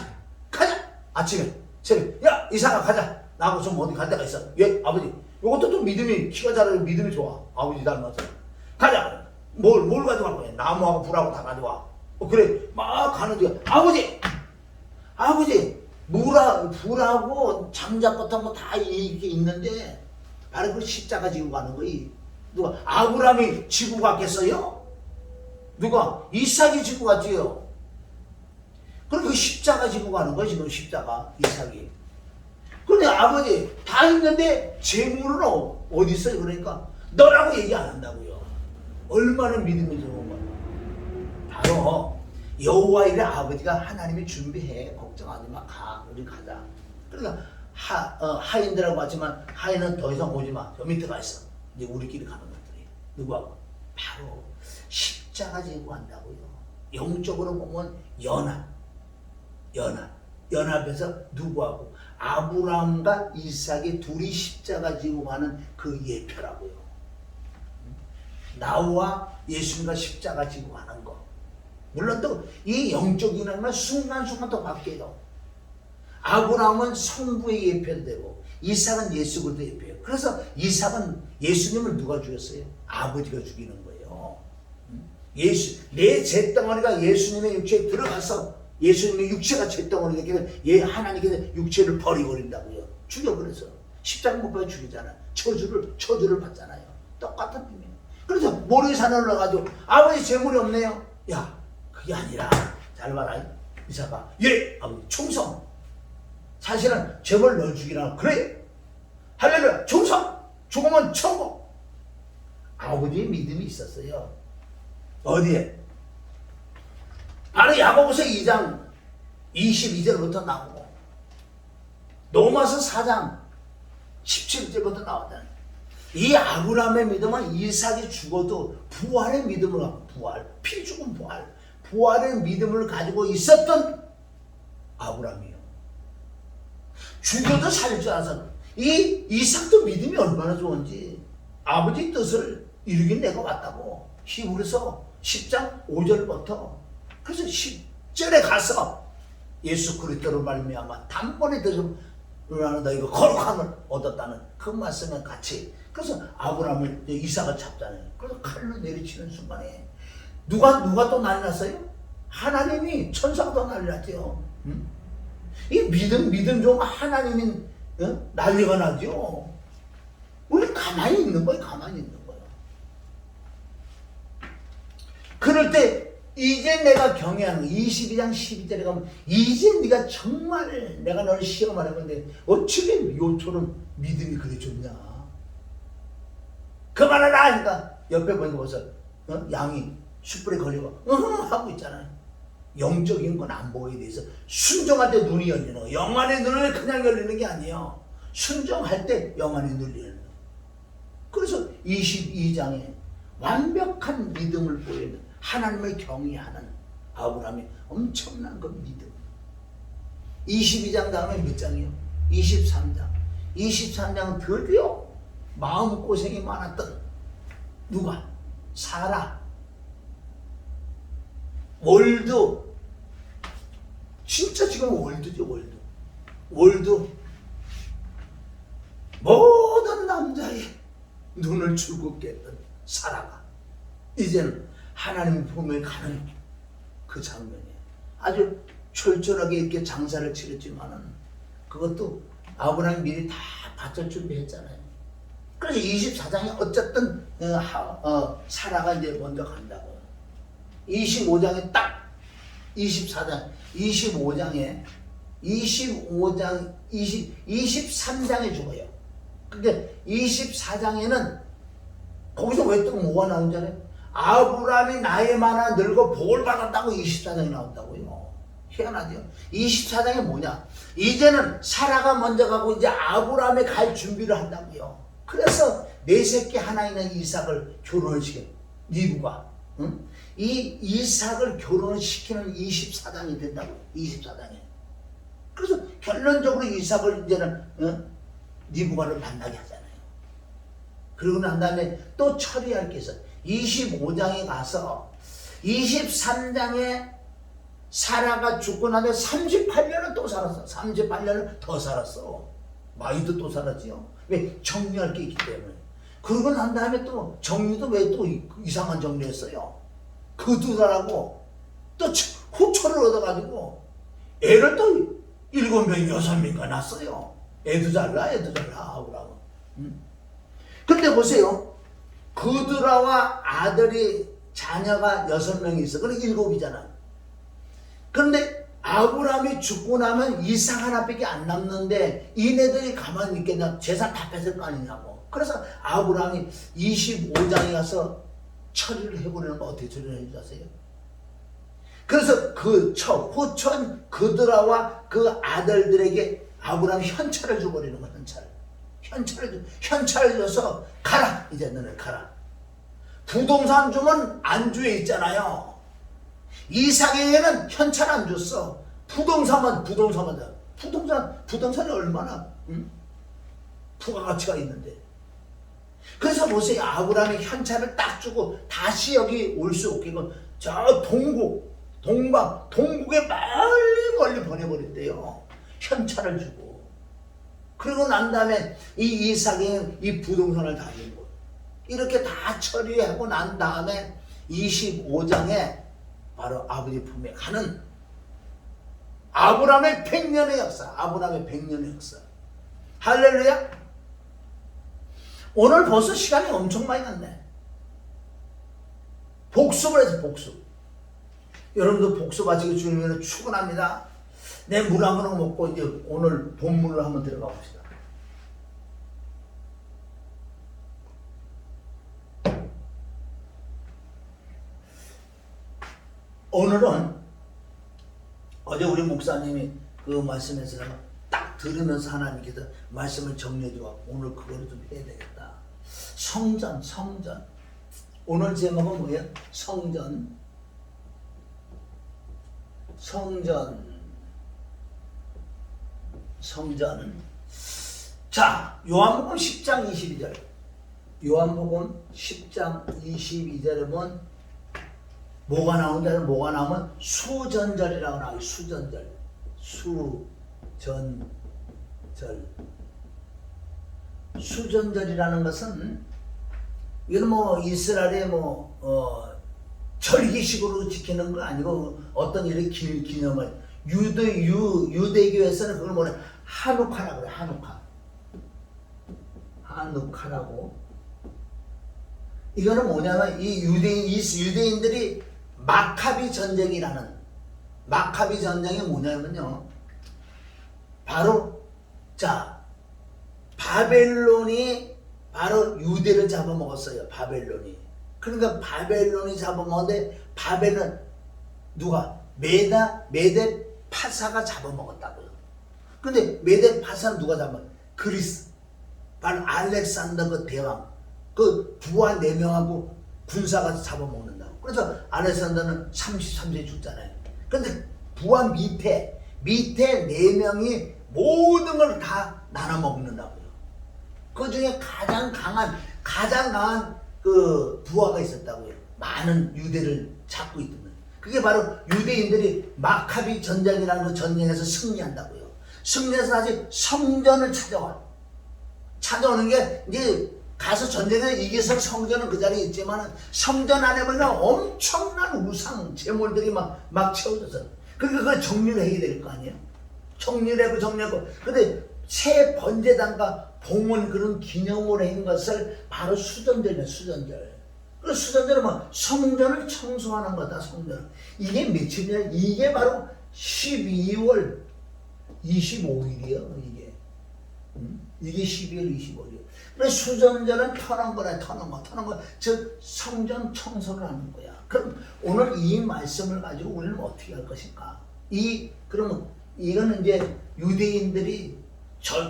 A: 가자. 아침에 새벽, 야 이삭아 가자. 나하고 좀 어디 갈 데가 있어. 예 아버지. 이것도 또 믿음이, 키가 자라고 믿음이 좋아. 아버지 닮아서 가자. 뭘 가져갈 거야? 나무하고 불하고 다 가져와. 그래 막 가는데 아버지 불하고 장작부터 뭐 다 이게 있는데 바로 그 십자가 지고 가는 거이. 누가? 아브라함이 지고 갔겠어요? 누가? 이삭이 지고 갔지요. 그럼 그 십자가 지고 가는 거야 지금. 십자가 이삭이. 그런데 아버지 다 있는데 재물은 어디 있어요? 그러니까 너라고 얘기 안 한다고요. 얼마나 믿음이 좋은 거야. 바로 여호와 이래 아버지가 하나님이 준비해. 걱정하지 마. 가. 우리 가자. 그러니까 하인들하고 왔지만 하인은 더 이상 오지 마. 저 밑에 가 있어. 이제 우리끼리 가는 것들이. 누구하고? 바로 십자가 지고 간다고요. 영적으로 보면 연합해서 누구하고? 아브라함과 이삭이 둘이 십자가 지고 가는 그 예표라고요. 나와 예수님과 십자가 지고 가는 거. 물론 또 이 영적인 건 순간순간 또 바뀌어요. 아브라함은 성부의 예표도 되고 이삭은 예수 그리스도 예표예요. 그래서 이삭은 예수님을 누가 죽였어요? 아버지가 죽이는 거예요. 내 잿덩어리가 예수님의 육체에 들어가서 예수님의 육체가 잿덩어리가 하나님께서 육체를 버리버린다고요. 죽여버려서 십자가 못 박아 죽이잖아요. 저주를 받잖아요. 똑같은 의미예요. 그래서 모리산에 올라가지고 아버지 재물이 없네요. 야 그게 아니라 잘 봐라 이삭아. 예 아버지 충성. 사실은 재벌 널 죽이라. 그래? 할렐루야. 충성. 죽으면 천국. 아버지의 믿음이 있었어요. 어디에? 바로 야고보서 2장 22절부터 나오고 로마서 4장 17절부터 나오잖아요. 이 아브라함의 믿음은 이삭이 죽어도 부활의 믿음을 갖고, 부활, 피 죽은 부활, 부활의 믿음을 가지고 있었던 아브라함이요. 죽어도 살릴 줄 알아서. 이 이삭도 믿음이 얼마나 좋은지, 아버지 뜻을 이루긴 내가 왔다고. 히브리서 10장 5절부터 그래서 10절에 가서 예수 그리스도로 말미암아 단번에 들으면 너희가 거룩함을 얻었다는 그 말씀에 같이. 그래서 아브라함을, 이삭을 잡잖아요. 그래서 칼로 내리치는 순간에 누가 또 난리 났어요? 하나님이, 천사가 또 난리 났죠. 응? 이 믿음 좀 하나님이 난리가 나죠. 우리 가만히 있는 거예요. 가만히 있는 거예요. 그럴 때 이제 내가 경외하는 22장 12절에 가면 이제 네가 정말 내가 너를 시험하는 건데 어떻게 요처럼 믿음이 그리 좋냐. 그만하라 하니까 옆에 보니까 벌써 양이 숯불에 걸리고 하고 있잖아요. 영적인 건 안 보게 돼 있어. 순종할 때 눈이 열리는 거예요. 영안의 눈을 그냥 열리는 게 아니에요. 순종할 때 영안의 눈이 열리는 거예요. 그래서 22장에 완벽한 믿음을 보이는 하나님을 경외하는 아브라함의 엄청난 그 믿음. 22장 다음에 몇 장이요? 23장. 23장 드디어 마음고생이 많았던 누가? 사라. 월드. 진짜 지금 월드죠. 월드. 모든 남자의 눈을 즐겁게 했던 사라가 이제는 하나님 품에 가는 그 장면이에요. 아주 철저하게 이렇게 장사를 치렀지만은 그것도 아브라함이 미리 다 바칠 준비했잖아요. 그래서 24장에 어쨌든 사라가 이제 먼저 간다고. 25장에 딱 23장에 죽어요. 근데 24장에는 거기서 왜 또 뭐가 나온 줄 알아요? 아브라함이 나이 많아 늙어 복을 받았다고 24장에 나온다고요. 희한하죠? 24장에 뭐냐? 이제는 사라가 먼저 가고 이제 아브라함이 갈 준비를 한다고요. 그래서 내 새끼 하나 있는 이삭을 결혼을 시켜. 리브가. 응? 이 이삭을 결혼을 시키는 24장이 된다고. 24장에. 그래서 결론적으로 이삭을 이제는 리브가를 만나게 하잖아요. 그러고 난 다음에 또 처리할 게 있어. 25장에 가서 23장에 사라가 죽고 나서 38년을 또 살았어. 38년을 더 살았어. 마이도 또 살았지요. 왜? 정리할 게 있기 때문에. 그러고 난 다음에 또 정리도 왜 또 이상한 정리했어요? 그두라라고 또 후초를 얻어가지고 애를 또 7명, 6명가 낳았어요. 애도 잘나 하고. 근데 보세요. 그두라와 아들이 자녀가 6명이 있어. 그러니까 7이잖아. 그런데 아브라함이 죽고 나면 이삭 하나밖에 안 남는데 이네들이 가만히 있겠냐. 재산 다 뺏을 거 아니냐고. 그래서 아브라함이 25장에 가서 처리를 해보려는 거 어떻게 처리를 해주셨어요? 그래서 그 후천 그드라와 그 아들들에게 아브라함이 현찰을 줘버리는 거야. 현찰을 줘서 가라. 이제 너네 가라. 부동산 주면 안주에 있잖아요. 이삭에게는 현찰 안 줬어. 부동산이 얼마나 부가가치가 있는데. 그래서 보세요. 아브라함이 현찰을 딱 주고 다시 여기 올 수 없게 저 동국에 멀리 보내버린대요. 현찰을 주고. 그리고 난 다음에 이 이삭이 이 부동산을 다 주고. 이렇게 다 처리하고 난 다음에 25장에 바로 아버지 품에 가는 아브라함의 100년의 역사. 할렐루야. 오늘 벌써 시간이 엄청 많이 갔네. 복습을 해서 복습. 여러분도 복습하시기 주님으로 축원합니다. 내 물 한 그릇 먹고 이제 오늘 본문으로 한번 들어가 봅시다. 오늘은 어제 우리 목사님이 그 말씀에서 딱 들으면서 하나님께서 말씀을 정리해 주고 오늘 그거를 좀 해야 되겠다. 성전. 오늘 제목은 뭐예요? 성전. 자, 요한복음 10장 22절. 요한복음 10장 22절에 보면 뭐가 나오는지 뭐가 나오면 수전절이라고 나와요. 수전절. 수전절이라는 것은 이건 뭐 이스라엘의 절기식으로 지키는 거 아니고 어떤 일의 기념을 유대교에서는 그걸 뭐냐 하누카라고 그래. 하누카라고. 이거는 뭐냐면 이 유대인들이 마카비 전쟁이 뭐냐면요. 바로 바벨론이 바로 유대를 잡아먹었어요. 바벨론이. 그러니까 바벨론이 잡아먹었는데 바벨론 누가? 메데 파사가 잡아먹었다고요. 근데 메데 파사는 누가 잡아? 그리스. 바로 알렉산더 그 대왕. 그 부하 4명하고 군사가 잡아먹는다고. 그래서 알렉산더는 33세에 죽잖아요. 근데 부하 밑에 4명이 모든 걸 다 나눠 먹는다고요. 그 중에 가장 강한 그 부하가 있었다고요. 많은 유대를 잡고 있던. 그게 바로 유대인들이 마카비 전쟁이라는 그 전쟁에서 승리한다고요. 승리해서 다시 성전을 찾아오는 게 이제 가서 전쟁에 이겨서 성전은 그 자리에 있지만 성전 안에 보면 엄청난 우상 제물들이 막 채워져서 그러니까 그걸 정리를 해야 될 거 아니에요. 정리를 하고 근데 새 번제단과 봉헌 그런 기념으로 한 것을 바로 수전절이에요. 그 수전절은 성전을 청소하는 거다. 성전. 이게 며칠이냐? 이게 바로 12월 25일이에요. 이게 12월 25일이에요. 그래서 수전절은 터는 거. 즉 성전 청소를 하는 거야. 그럼 오늘 이 말씀을 가지고 우리는 어떻게 할 것인가? 그러면 이거는 이제 유대인들이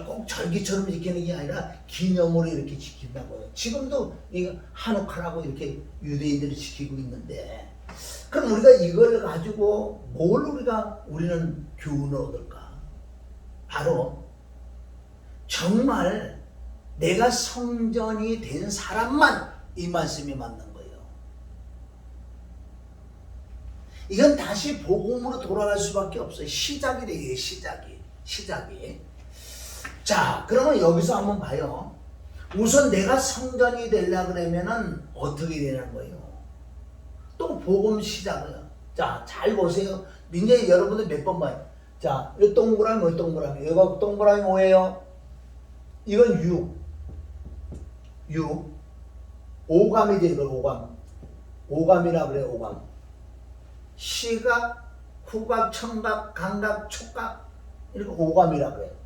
A: 꼭 절기처럼 지키는 게 아니라 기념으로 이렇게 지킨다고요. 지금도 이거 하누카라고 이렇게 유대인들이 지키고 있는데, 그럼 우리가 이걸 가지고 뭘 우리는 교훈을 얻을까? 바로 정말 내가 성전이 된 사람만 이 말씀이 맞는 거예요. 이건 다시 복음으로 돌아갈 수밖에 없어요. 시작이래요. 시작이. 자, 그러면 여기서 한번 봐요. 우선 내가 성전이 되려고 그러면은 어떻게 되는 거예요? 또 복음 시작이에요. 자, 잘 보세요. 이제 여러분들 몇 번 봐요. 자, 이 동그라미. 이거 동그라미 뭐예요? 이건 6. 오감이죠, 이걸 오감. 오감이라 그래요, 오감. 시각, 후각, 청각, 감각, 촉각. 이렇게 오감이라 그래요.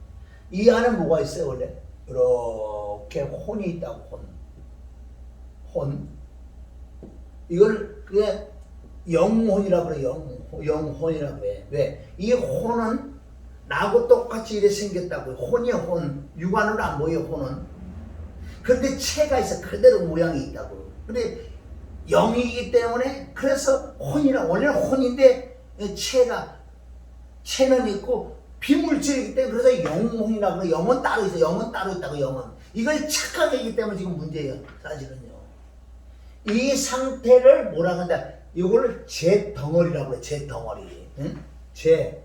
A: 이 안에 뭐가 있어요, 원래? 이렇게 혼이 있다고, 혼. 이걸 그게 영혼이라 그래요. 영혼이라 그래. 왜? 이 혼은 나하고 똑같이 이래 생겼다고요. 혼이요, 혼. 육안으로 안 보여요, 혼은. 그런데 체가 있어. 그대로 모양이 있다고요. 근데 영이기 때문에 그래서 혼이라, 원래는 혼인데 체는 있고 비물질이기 때문에 그래서 영혼이라고 그래요. 영은 따로 있어요. 영은 따로 있다고, 영은. 이걸 착하게 하기 때문에 지금 문제예요. 사실은요. 이 상태를 뭐라고 한다? 이걸 재덩어리라고 그래. 재덩어리. 응? 재덩어리.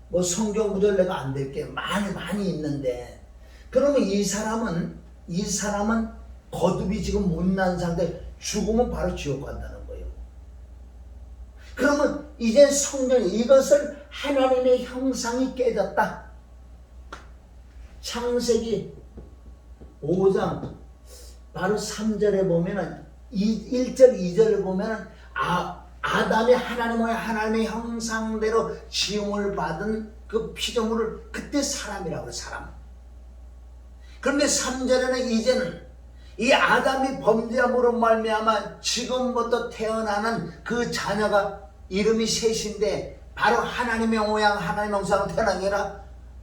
A: 뭐 성경 구절 내가 안 될 게 많이 있는데, 그러면 이 사람은 거듭이 지금 못난 상태, 죽으면 바로 지옥 간다는 거예요. 그러면 이제 성전, 이것을 하나님의 형상이 깨졌다. 창세기 5장 바로 3절에 보면은 1절 2절에 보면은 아담이 하나님의 형상대로 지음을 받은 그 피조물을 그때 사람이라고 해요. 사람. 그런데 3절에는 이제는 이 아담이 범죄함으로 말미암아 지금부터 태어나는 그 자녀가 이름이 셋인데 바로 하나님의 모양 하나님의 형상으로 태어난 게 아니라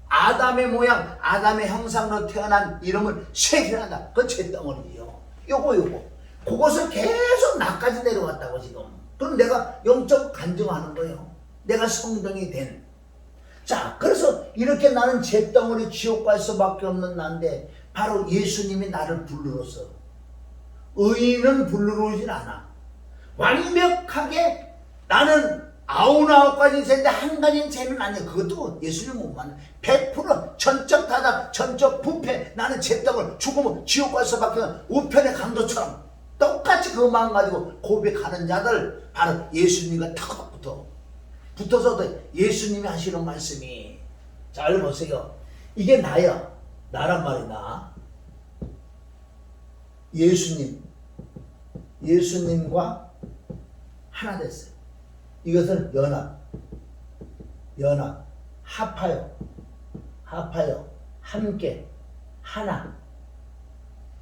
A: 아담의 모양 아담의 형상으로 태어난 이름을 셋이란다. 그건 잿덩어리요. 요거 그것을 계속 나까지 내려왔다고 지금. 그럼 내가 영적 간증하는 거예요. 내가 성령이 된. 자, 그래서 이렇게 나는 잿덩어리 지옥 갈 수밖에 없는 난데 바로 예수님이 나를 부르러서 의인은 부르러 오진 않아. 완벽하게 나는 99가지 죄인데 한 가지 죄는 아니야. 그것도 예수님 못 만나. 100% 전적 타다 전적 부패. 나는 잿덩어리 죽으면 지옥 갈 수밖에 없는 우편의 강도처럼 똑같이 그 마음 가지고 고백하는 자들 바로 예수님과 탁 붙어서 예수님이 하시는 말씀이 잘 보세요. 이게 나야. 나란 말이나 예수님과 하나 됐어요. 이것을 연합, 합하여, 함께, 하나.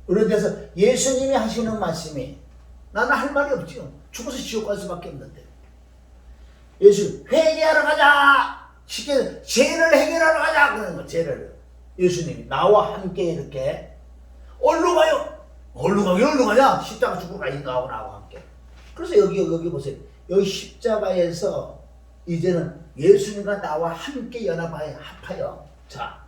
A: 그래서 예수님이 하시는 말씀이 나는 할 말이 없지요. 죽어서 지옥 갈 수밖에 없는데. 예수 회개하러 가자. 쉽게 죄를 해결하러 가자. 그러는 거 죄를. 예수님이 나와 함께 이렇게 얼로 가요. 얼로 가냐? 십자가 죽고 가인가하고 나와 함께. 그래서 여기 보세요. 여기 십자가에서 이제는 예수님과 나와 함께 합하여. 자,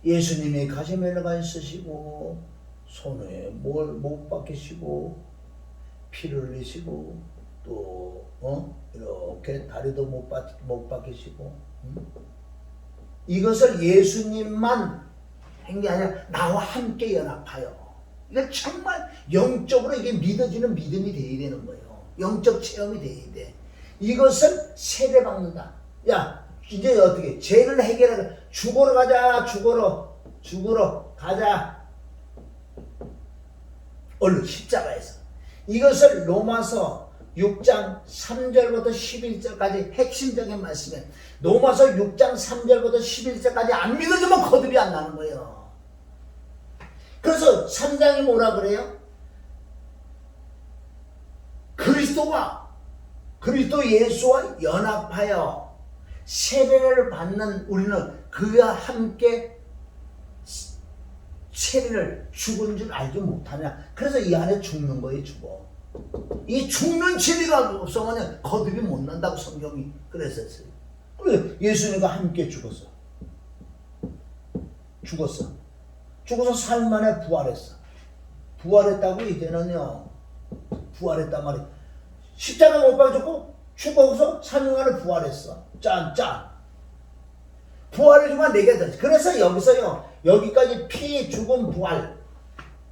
A: 예수님이 가시멜로가 있으시고 손에 못 박히시고 피를 흘리시고 또 이렇게 다리도 못 박히시고 이것을 예수님만 한 게 아니라 나와 함께 연합하여. 이게 정말 영적으로 이게 믿어지는 믿음이 돼야 되는 거예요. 영적 체험이 돼야 돼. 이것을 세례받는다. 야, 이제 어떻게 죄를 해결하자. 죽으러 가자. 죽으러 가자. 얼른 십자가에서. 이것을 로마서 6장 3절부터 11절까지 핵심적인 말씀이에요. 로마서 6장 3절부터 11절까지 안 믿어주면 거듭이 안 나는 거예요. 그래서 3장이 뭐라 그래요? 그리스도 예수와 연합하여 세례를 받는 우리는 그와 함께 세례를 죽은 줄 알지 못하냐. 그래서 이 안에 죽는 거예요. 죽어. 이 죽는 진리가 없으면 거듭이 못 난다고 성경이 그랬었어요. 그래 예수님과 함께 죽었어. 죽어서 3일 만에 부활했어. 부활했다고 이제는요. 부활했단 말이야. 십자가 못 박아줬고 죽어서 3일 만에 부활했어. 짠. 부활해주면 내게 되지. 그래서 여기서요. 여기까지 피, 죽음, 부활.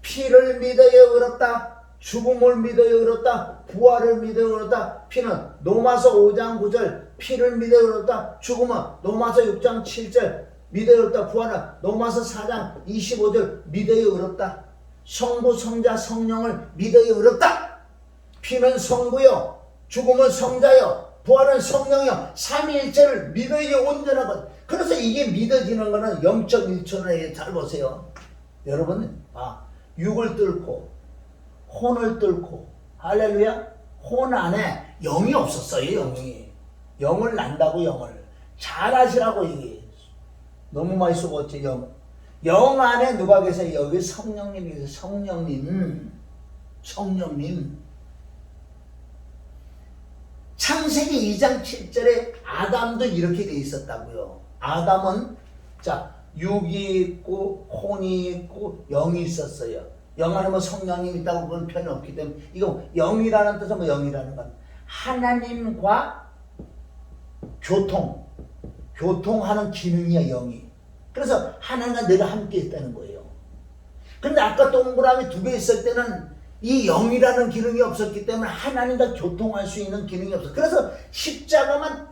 A: 피를 믿어야 의롭다. 죽음을 믿어야 의롭다. 부활을 믿어야 의롭다. 피는 로마서 5장 9절 피를 믿어야 의롭다. 죽음은 로마서 6장 7절 믿어야 의롭다. 부활은 로마서 4장 25절 믿어야 의롭다. 성부, 성자, 성령을 믿어야 의롭다. 피는 성부요. 죽음은 성자요. 부활은 성령이요. 삼위일체를 믿어야 온전한 것. 그래서 이게 믿어지는 거는 영적 일천에 잘 보세요. 여러분, 육을 뚫고 혼을 뚫고 할렐루야. 혼 안에 영이 없었어요. 영을 난다고. 영을 잘 하시라고. 이게 너무 많이 쓰고있지. 영 안에 누가 계세요? 여기 성령님이 계세요. 성령님. 창세기 2장 7절에 아담도 이렇게 돼 있었다고요. 아담은 육이 있고 혼이 있고 영이 있었어요. 영 안에 성령님이 있다고 그런 표현이 없기 때문에 이거 영이라는 뜻은 영이라는 건 하나님과 교통하는 기능이야. 영이. 그래서 하나님과 내가 함께 있다는 거예요. 근데 아까 동그라미 2개 있을 때는 이 영이라는 기능이 없었기 때문에 하나님과 교통할 수 있는 기능이 없어. 그래서 십자가만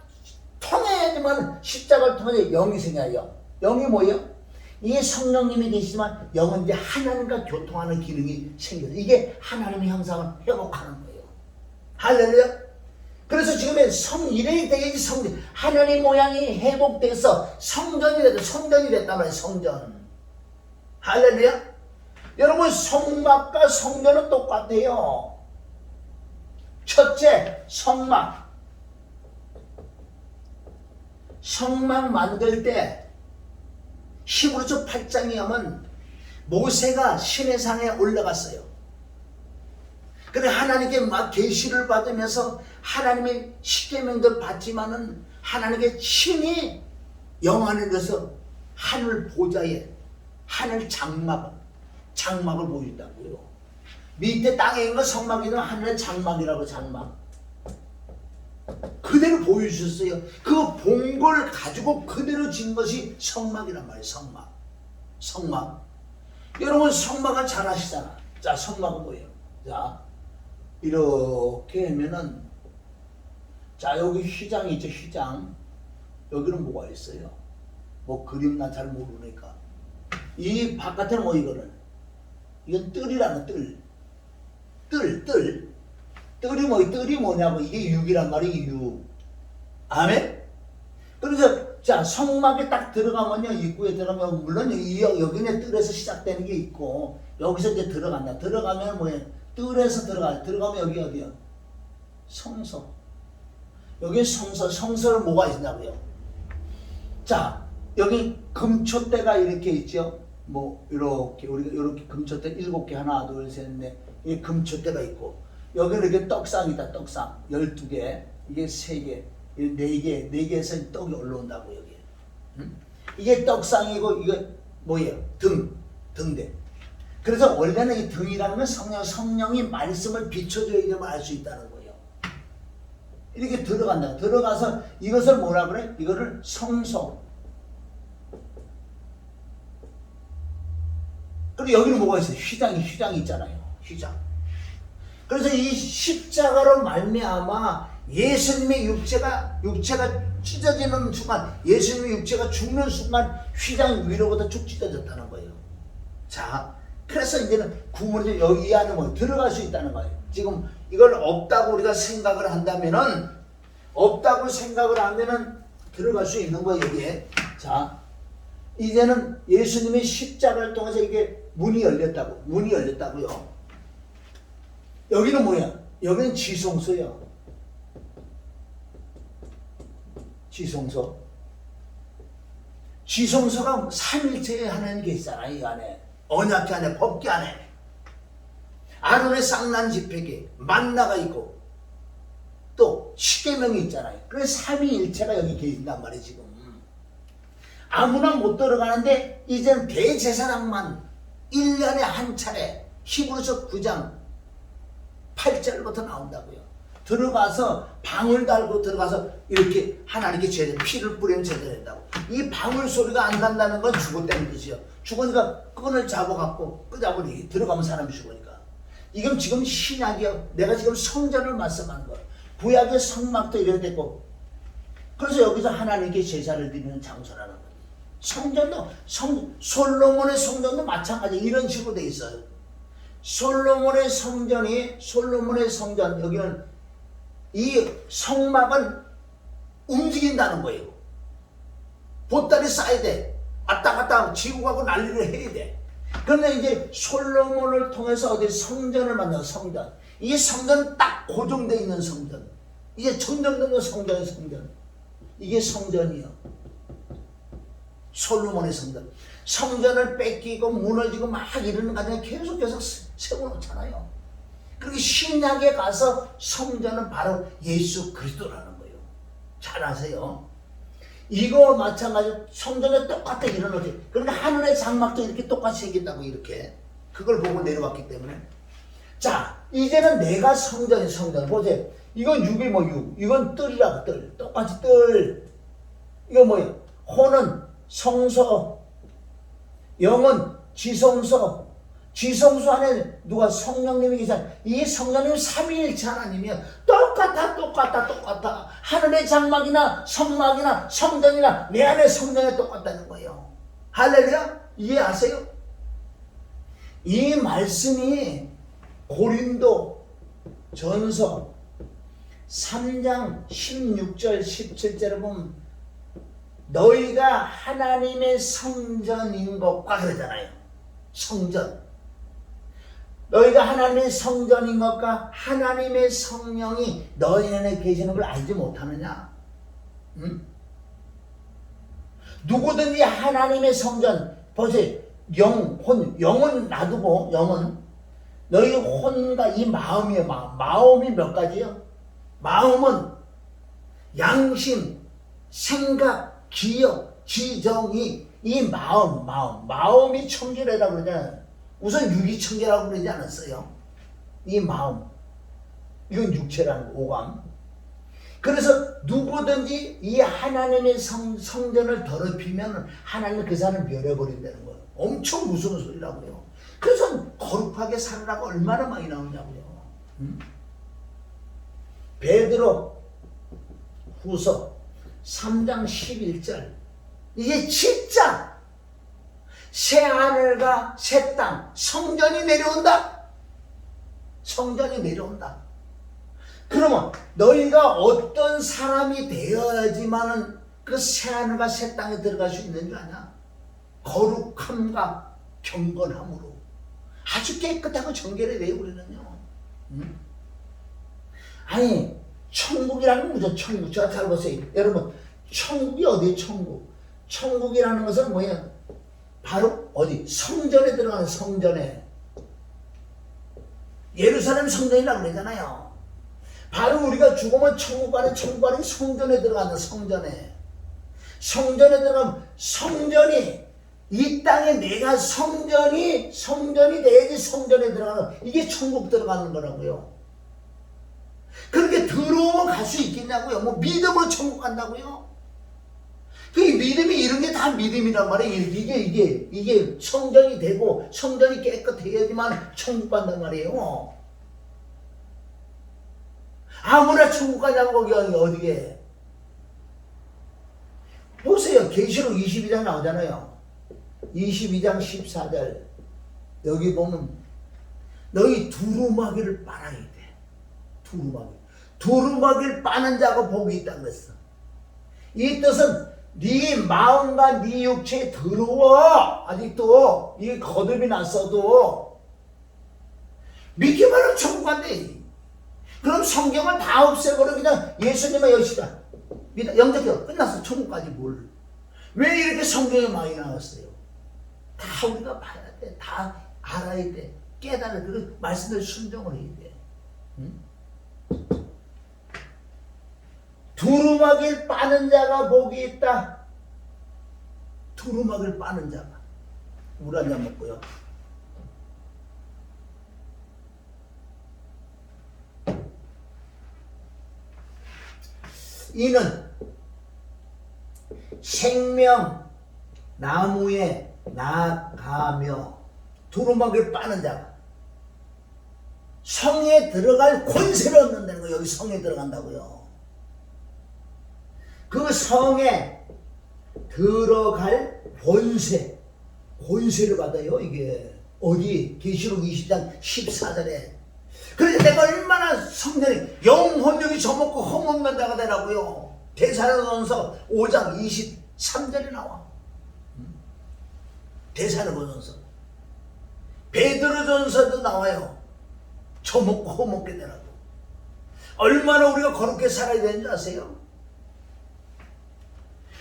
A: 통해야지만 십자가를 통해 영이 생겨요. 영이 뭐예요? 이게 성령님이 계시지만 영은 이제 하나님과 교통하는 기능이 생겨요. 이게 하나님의 형상을 회복하는 거예요. 할렐루야. 그래서 지금의 이래야 되겠지. 성전. 하나님 모양이 회복돼서 성전이 됐단 말이에요. 성전. 할렐루야. 여러분, 성막과 성전은 똑같아요. 첫째, 성막. 성막 만들 때 히브리서 8장에 하면 모세가 시내산에 올라갔어요. 그래 하나님께 막 계시를 받으면서 하나님의 십계명들 받지만은 하나님께 신이 영안에서 하늘 보좌에 하늘 장막을 보여준다고요. 밑에 땅에 있는 건 성막이나 하늘의 장막이라고. 장막 그대로 보여주셨어요. 그 본 걸 가지고 그대로 진 것이 성막이란 말이에요. 성막. 여러분, 성막은 잘 아시잖아. 자, 성막은 뭐예요? 자, 이렇게 하면은, 자, 여기 휘장이 있죠. 휘장. 여기는 뭐가 있어요? 뭐 그림 나 잘 모르니까. 이 바깥에는 뭐 이거는? 이건 뜰이라는 뜰. 뜰이 뭐냐고. 이게 육이란 말이에요. 육. 아멘? 그래서 자, 성막에 딱 들어가면요. 입구에 들어가면 물론 여기는 뜰에서 시작되는 게 있고 여기서 이제 들어간다. 들어가면 뭐예요? 뜰에서 들어가면 여기 어디요? 성소. 여기 성소를 뭐가 있냐고요? 자, 여기 금초대가 이렇게 있죠. 뭐 이렇게 우리가 이렇게 금초대 7개 하나 둘 셋 넷 이 금초대가 있고 여기 이렇게 떡상이다. 떡상 12개 이게 3개 4개에서 떡이 올라온다고 여기. 이게 떡상이고 이게 뭐예요? 등대. 그래서 원래는 이 등이라는 건 성령이 말씀을 비춰줘야 되면 알 수 있다는 거예요. 이렇게 들어간다. 들어가서 이것을 뭐라 그래? 이거를 성소. 그리고 여기는 뭐가 있어요? 휘장이 있잖아요. 휘장. 그래서 이 십자가로 말미암아 예수님의 육체가 찢어지는 순간, 예수님의 육체가 죽는 순간 휘장 위로부터 쭉 찢어졌다는 거예요. 자, 그래서 이제는 구물이 여기 안에 뭐 들어갈 수 있다는 거예요. 지금 이걸 없다고 우리가 생각을 한다면은 들어갈 수 있는 거예요, 여기에. 자, 이제는 예수님의 십자가를 통해서 이게 문이 열렸다고요. 여기는 뭐야? 여기는 지성소야. 지성소가 삼일체의 하나님 계시잖아요. 이 안에 언약궤 안에 법궤 안에 아론의 쌍난 지폐궤 만나가 있고 또 십계명이 있잖아요. 그래서 삼위일체가 여기 계신단 말이에요. 지금 아무나 못 들어가는데 이제는 대제사장만 1년에 한 차례 히브리서 9장 8절부터 나온다고요. 들어가서 방울 달고 들어가서 이렇게 하나님께 피를 뿌리면 제대된다고. 이 방울 소리가 안 난다는 건 죽었다는 뜻이요. 죽으니까 끈을 잡아갖고 끄잡으니 들어가면 사람이 죽으니까. 이건 지금 신약이요. 내가 지금 성전을 말씀하는 거예요. 구약의 성막도 이렇게 됐고. 그래서 여기서 하나님께 제사를 드리는 장소라는 거예요. 성전도 솔로몬의 성전도 마찬가지 이런 식으로 돼 있어요. 솔로몬의 성전 여기는 이 성막은 움직인다는 거예요. 보따리 쌓아야 돼. 왔다 갔다 지고 가고 난리를 해야 돼. 그런데 이제 솔로몬을 통해서 어디 성전을 만들어. 성전. 이 성전은 딱 고정되어 있는 성전. 이게 정정된 성전. 이게 성전이요. 솔로몬의 성전. 성전을 뺏기고 무너지고 막 이러는 과정에 계속해서 세워놓잖아요. 그렇게 신약에 가서 성전은 바로 예수 그리스도라는 거예요. 잘 아세요. 이거 마찬가지로 성전에 똑같아 이런 거지. 그런데 하늘의 장막도 이렇게 똑같이 생긴다고 이렇게. 그걸 보고 내려왔기 때문에. 자, 이제는 내가 성전. 보세요. 이건 6이 뭐 6. 이건 뜰이라고 뜰. 똑같이 뜰. 이거 뭐예요? 혼은 성소. 영은 지성소. 지성소 안에 누가 성령님이 계시잖아요. 이 성령님 삼위일체 하나님이요. 똑같아. 하늘의 장막이나 성막이나 성전이나 내 안에 성전에 똑같다는 거예요. 할렐루야? 이해하세요? 이 말씀이 고린도 전서 3장 16절 17절에 보면 너희가 하나님의 성전인 것과 그러잖아요. 성전. 너희가 하나님의 성전인 것과 하나님의 성령이 너희 안에 계시는 걸 알지 못하느냐? 응? 누구든지 하나님의 성전, 보세요. 영은 놔두고, 영은 너희 혼과 이 마음이에요. 마음이 몇 가지요? 마음은 양심, 생각, 기억, 지정이, 이 마음이 청결이라고 그러잖아요. 우선 육이 청결하고 그러지 않았어요? 이 마음, 이건 육체라는 오감. 그래서 누구든지 이 하나님의 성전을 더럽히면 하나님은 그 사람을 멸해버린다는 거예요. 엄청 무서운 소리라고요. 그래서 거룩하게 살으라고 얼마나 많이 나오냐고요. 베드로 후서 3장 11절, 이게 진짜 새 하늘과 새 땅, 성전이 내려온다. 성전이 내려온다. 그러면 너희가 어떤 사람이 되어야지만은 그 새 하늘과 새 땅에 들어갈 수 있는 줄 아냐? 거룩함과 경건함으로 아주 깨끗하고 정결해 돼요. 우리는요. 아니 천국이라는 거죠. 천국. 제가 잘 보세요. 여러분, 천국이 어디에 천국? 천국이라는 것은 뭐야? 바로 어디? 성전에 들어가는 성전에. 예루살렘 성전이라고 그러잖아요. 바로 우리가 죽으면 천국 가는 성전에 들어가는 성전에. 성전에 들어가면 성전이, 이 땅에 내가 성전이 돼야지 성전에 들어가는, 이게 천국 들어가는 거라고요. 그렇게 들어오면 갈 수 있겠냐고요. 뭐 믿음으로 천국 간다고요. 그 믿음이 이런 게 다 믿음이란 말이에요. 이게 성전이 되고 성전이 깨끗해야지만 천국 간단 말이에요. 아무나 천국 가냐고 거기 어디에. 보세요. 계시록 22장 나오잖아요. 22장 14절. 여기 보면 너희 두루마기를 빨아야 돼. 두루마기를 빠는 자가 복이 있다고 그랬어. 이 뜻은 네 마음과 네 육체에 들어와. 아직도 이게 거듭이 났어도 믿기만 하면 천국 간대. 그럼 성경을 다 없애버려. 그냥 예수님의 여시다 영접해요. 끝났어. 천국까지 뭘. 왜 이렇게 성경에 많이 나왔어요? 다 우리가 봐야 돼. 다 알아야 돼. 깨달아. 그 말씀들 순종을 해야 돼. 응? 두루마기를 빠는 자가 복이 있다. 두루마기를 빠는 자가. 물 한 잔 먹고요. 이는 생명 나무에 나가며, 두루마기를 빠는 자가 성에 들어갈 권세를 얻는다는 거예요. 여기 성에 들어간다고요. 그 성에 들어갈 권세를 받아요. 이게 어디? 계시록 20장 14절에. 그래서 내가 얼마나 성전에 영혼력이 저먹고 험없는 자가 되라고요. 데살로니가서 5장 23절에 나와. 데살로니가서. 베드로전서도 나와요. 저먹고 험없게 되라고. 얼마나 우리가 거룩하게 살아야 되는 줄 아세요?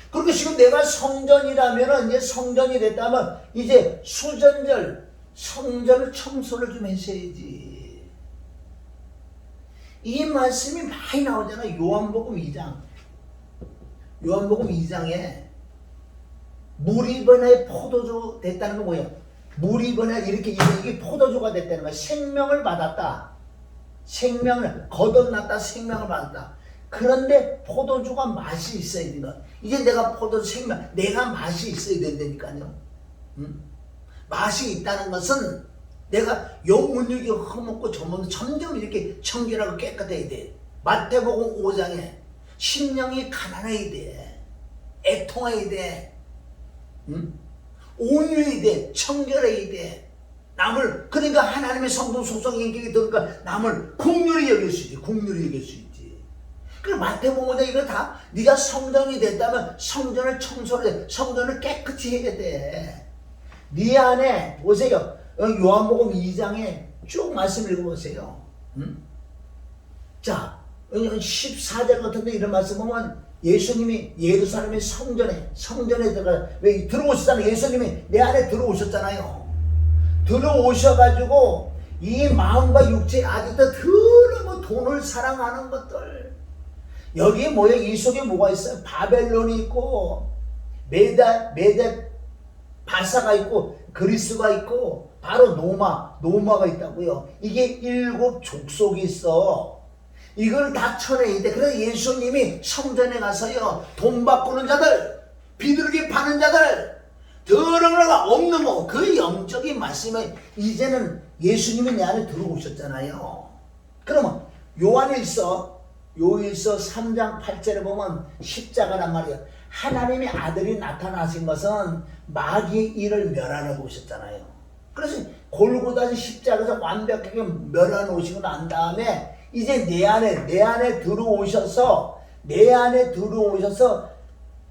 A: 그리고 지금 내가 성전이라면, 이제 성전이 됐다면 이제 수전절 성전을 청소를 좀 했어야지. 이 말씀이 많이 나오잖아. 요한복음 2장에 물이 번에 포도주 됐다는 거 뭐예요? 물이 번에 이렇게 이게 포도주가 됐다는 거야. 생명을 받았다. 생명을 거듭났다. 생명을 받았다. 그런데 포도주가 맛이 있어야 된다. 이제 내가 포도주 생명, 내가 맛이 있어야 된다니까요. 맛이 있다는 것은 내가 영혼력이 허먹고 저먹고 점점 이렇게 청결하고 깨끗해야 돼. 마태복음 5장에 심령이 가난해야 돼. 애통해야 돼. 온유해야 돼. 청결해야 돼. 남을, 그러니까 하나님의 성도 속성 인격이 들으니까 남을 긍휼히 여길 수 있지. 긍휼히 여길 수 있지. 그 마태복음에 이거 다 네가 성전이 됐다면 성전을 청소를 해. 성전을 깨끗이 해야 돼. 네 안에 보세요. 요한복음 2장에 쭉 말씀 읽어보세요. 자, 14절 같은데 이런 말씀 보면 예수님이 예루살렘의 성전에 왜 들어오셨잖아요. 예수님이 내 안에 들어오셨잖아요. 들어오셔가지고 이 마음과 육체 아직도 더러운 돈을 사랑하는 것들. 여기에 뭐예요? 이 속에 뭐가 있어요? 바벨론이 있고 메데 바사가 있고 그리스가 있고 바로 노마가 있다고요. 이게 7 족속이 있어. 이걸 다 쳐내야 돼. 그래서 예수님이 성전에 가서요, 돈 바꾸는 자들, 비둘기 파는 자들, 더러운 거가 없는 거, 그 영적인 말씀에 이제는 예수님이 내 안에 들어오셨잖아요. 그러면 요일서 3장 8절에 보면 십자가란 말이에요. 하나님의 아들이 나타나신 것은 마귀의 일을 멸하러 오셨잖아요. 그래서 골고다 십자가에서 완벽하게 멸하놓으시고 난 다음에 이제 내 안에 들어오셔서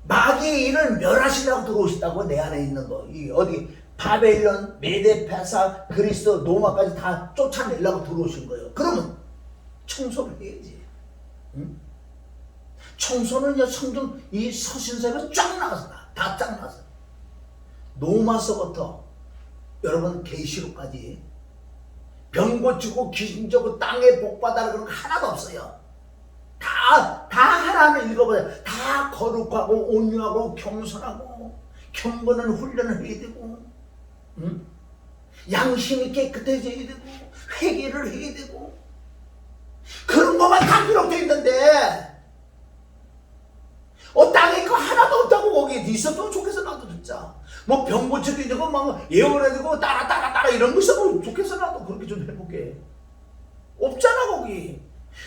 A: 마귀의 일을 멸하시려고 들어오셨다고. 내 안에 있는 거. 이 어디 바벨론, 메데, 페사, 그리스, 노마까지 다 쫓아내려고 들어오신 거예요. 그러면 청소를 해야지. 응? 청소는 성전 이 서신서가 쫙 나갔어. 다 쫙 나갔어. 노마서부터 여러분 계시록까지 병 고치고 귀신 쫓고 땅에 복 받아라 그런 거 하나도 없어요. 다 하나는 읽어보세요. 다 거룩하고 온유하고 겸손하고 경건한 훈련을 해야 되고, 응? 양심이 깨끗해져야 되고, 회개를 해야 되고, 그런 것만 다 기록되어 있는데 땅에 거 하나도 없다고. 거기에 있었으면 좋겠어. 나도 진짜 뭐 병 고쳐도 되고 막 예언해야 되고 따라 이런 거 있으면 좋겠어. 나도 그렇게 좀 해보게. 없잖아 거기.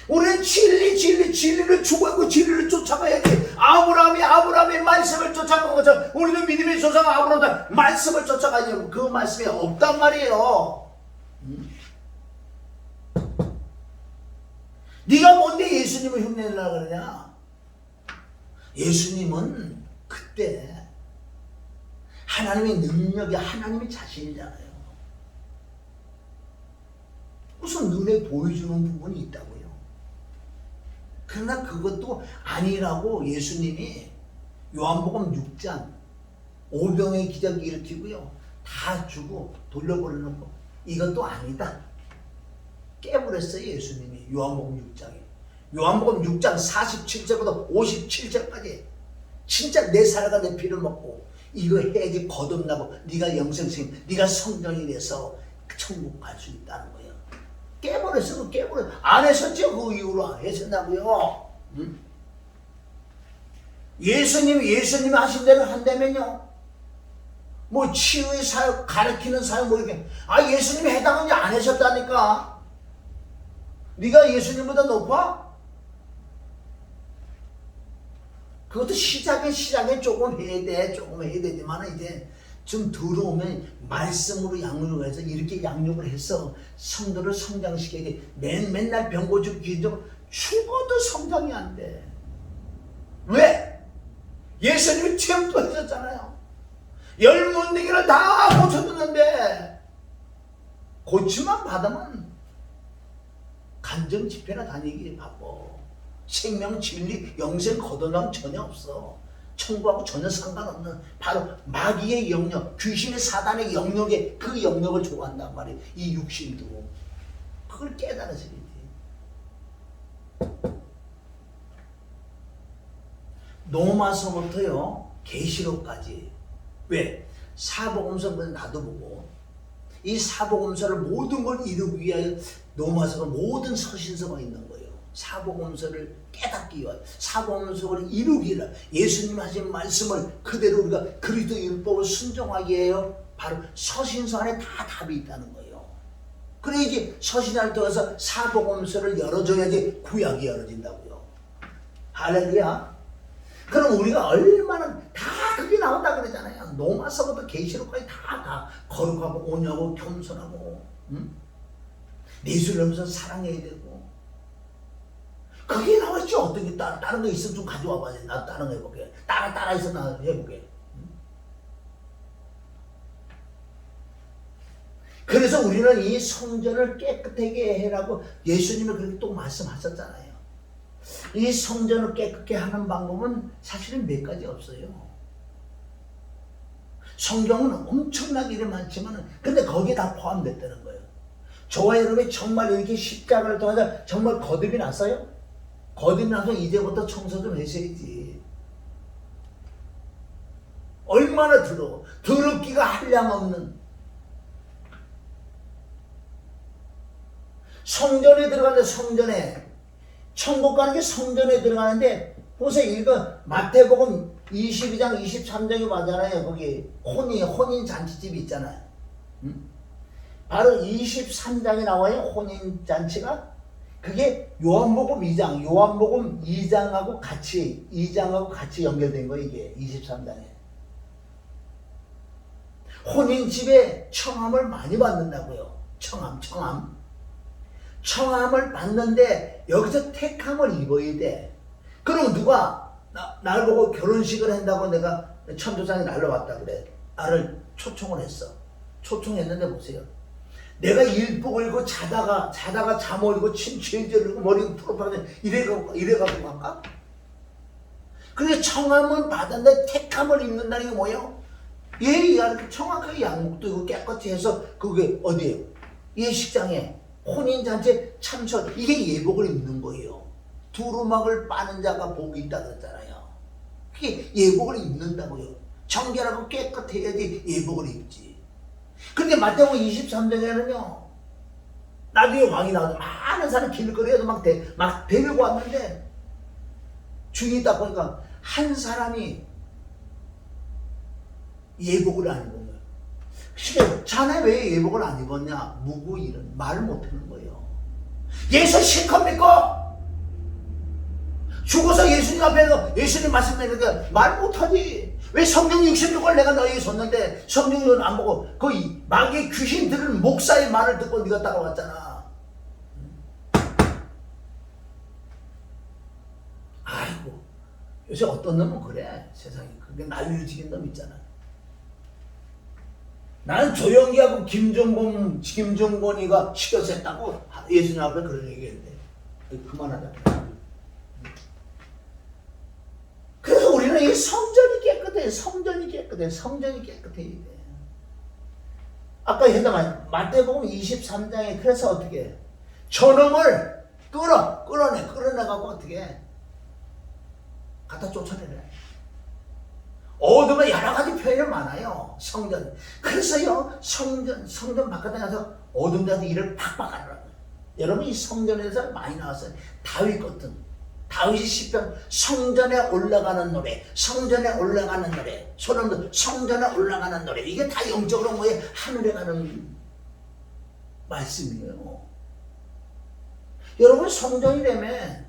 A: 우리는 진리를 추구하고 진리를 쫓아가야지. 아브라함의 말씀을 쫓아간 것처럼 우리도 믿음의 조상 아브라함의 말씀을 쫓아가야지. 그 말씀이 없단 말이에요. 네가 뭔데 예수님을 흉내내려고 그러냐? 예수님은 그때 하나님의 능력이 하나님의 자신이잖아요. 무슨 눈에 보여주는 부분이 있다고요. 그러나 그것도 아니라고 예수님이 요한복음 6장 오병의 기적을 일으키고요, 다 주고 돌려보내는 거, 이것도 아니다 깨버렸어요 예수님이. 요한복음 6장에, 요한복음 6장 47절부터 57절까지 진짜 내 살과 내 피를 먹고 이거 해야지 거듭나고 네가 영생생, 네가 성령이 돼서 천국 갈 수 있다는 거예요. 깨버렸어. 안 하셨죠? 그 이후로 안 하셨나고요. 응? 예수님이 하신 대로 한다면요, 뭐 치유의 사역, 가르치는 사역 뭐 이렇게, 예수님이 해당하는지 안 하셨다니까. 네가 예수님보다 높아? 그것도 시작에 조금 해야 되지만 이제 좀 들어오면 말씀으로 양육을 해서 이렇게 양육을 해서 성도를 성장시켜야 돼. 맨날 병 고치고 기적 죽어도 성장이 안 돼. 왜? 예수님이 체험도 하셨잖아요. 10문제기를 다 고쳐줬는데 고침만 받으면 간증 집회나 다니기 바빠. 생명, 진리, 영생 거듭남 전혀 없어. 천국하고 전혀 상관없는 바로 마귀의 영역, 귀신의 사단의 영역에 그 영역을 좋아한단 말이에요. 이 육신도. 그걸 깨달으셔야지. 노마서부터요 계시록까지. 왜? 사복음서는 나도 보고 이 사복음서를 모든 걸 이루기 위하여 노마서가 모든 서신서가 있는 거예요. 사복음서를 깨닫기 위하여, 사복음서를 이루기 위하여, 예수님 하신 말씀을 그대로 우리가 그리스도 율법을 순종하기 위하여 바로 서신서 안에 다 답이 있다는 거예요. 그래야지 서신을 통해서 사복음서를 열어줘야지 구약이 열어진다고요. 할렐루야. 그럼 우리가 얼마나 다 그게 나온다 그러잖아요. 노마서부터 계시록까지 다 거룩하고 온유하고 겸손하고, 응? 예수를 하면서 사랑해야 되고. 그게 나왔지. 어떻게 다른 거 있으면 좀 가져와 봐야지. 나 다른 거 해볼게. 따라 있어 나 해볼게. 그래서 우리는 이 성전을 깨끗하게 해라고 예수님이 그렇게 또 말씀하셨잖아요. 이 성전을 깨끗게 하는 방법은 사실은 몇 가지 없어요. 성경은 엄청나게 일이 많지만 근데 거기에 다 포함됐다는 거예요. 저와 여러분이 정말 이렇게 십자가를 통해서 정말 거듭이 났어요? 거듭이 나서 이제부터 청소 좀 하셔야지. 얼마나 더럽기가 한량없는 성전에 들어가는데 성전에 천국 가는 게 성전에 들어가는데 보세요. 이거 마태복음 22장 23장이 맞잖아요. 거기 혼인 잔치집이 있잖아요. 바로 23장에 나와요. 혼인 잔치가. 그게 요한복음 2장하고 같이 연결된 거예요. 이게 23장에. 혼인집에 청함을 많이 받는다고요. 청함을 받는데 여기서 택함을 입어야 돼. 그럼 누가 날 보고 결혼식을 한다고 내가 천도장이 날라왔다 그래. 나를 초청을 했어. 초청했는데 보세요. 내가 일복을 입고 자다가 잠을 이고 침취해지고 머리 풀어파는 이래가고 갈까? 그래서 청함을 받았는데 택함을 입는다는 게 뭐예요? 정확하게 양복도 입고 깨끗이 해서 그게 어디에요? 예식장에 혼인잔치에 참석. 이게 예복을 입는 거예요. 두루마기를 빠는 자가 복이 있다 그랬잖아요. 그게 예복을 입는다고요. 정결하고 깨끗해야지 예복을 입지. 근데 마태복음 23장에는요 나중에 왕이 나와서 많은 사람 길거리에도 막 데리고 왔는데 주인이 딱 보니까 한 사람이 예복을 안 입은 거예요. 자네 왜 예복을 안 입었냐? 무구일은 말을 못하는 거예요. 예수 실컷 믿고 죽어서 예수님 앞에서 예수님 말씀 내니까 말 못하지. 왜 성경 66을 내가 너에게 줬는데 성경은 안 보고 그 마귀의 귀신 들은 목사의 말을 듣고 네가 따라왔잖아. 아이고 요새 어떤 놈은 그래. 세상에 그게 난리를 지긴 놈 있잖아. 나는 조영기하고 김종건이가 시켜서 했다고 예수님 앞에 그런 얘기했는데 그만하자. 그래서 우리는 이 성전이 깨끗해. 성전이 깨끗해야 돼. 아까 했던 말 마태복음 23장에 그래서 어떻게 해? 저놈을 끌어내갖고 어떻게 해? 갖다 쫓아내래. 어둠에 여러 가지 표현이 많아요. 성전. 그래서요, 성전 바깥에 가서 어둠 자들 이를 팍팍 하더라고요. 여러분, 이 성전에서 많이 나왔어요. 다윗 같은. 다윗이 시편, 성전에 올라가는 노래, 성전에 올라가는 노래, 소름도 성전에 올라가는 노래. 이게 다 영적으로 뭐에 하늘에 가는 말씀이에요. 여러분, 성전이라면,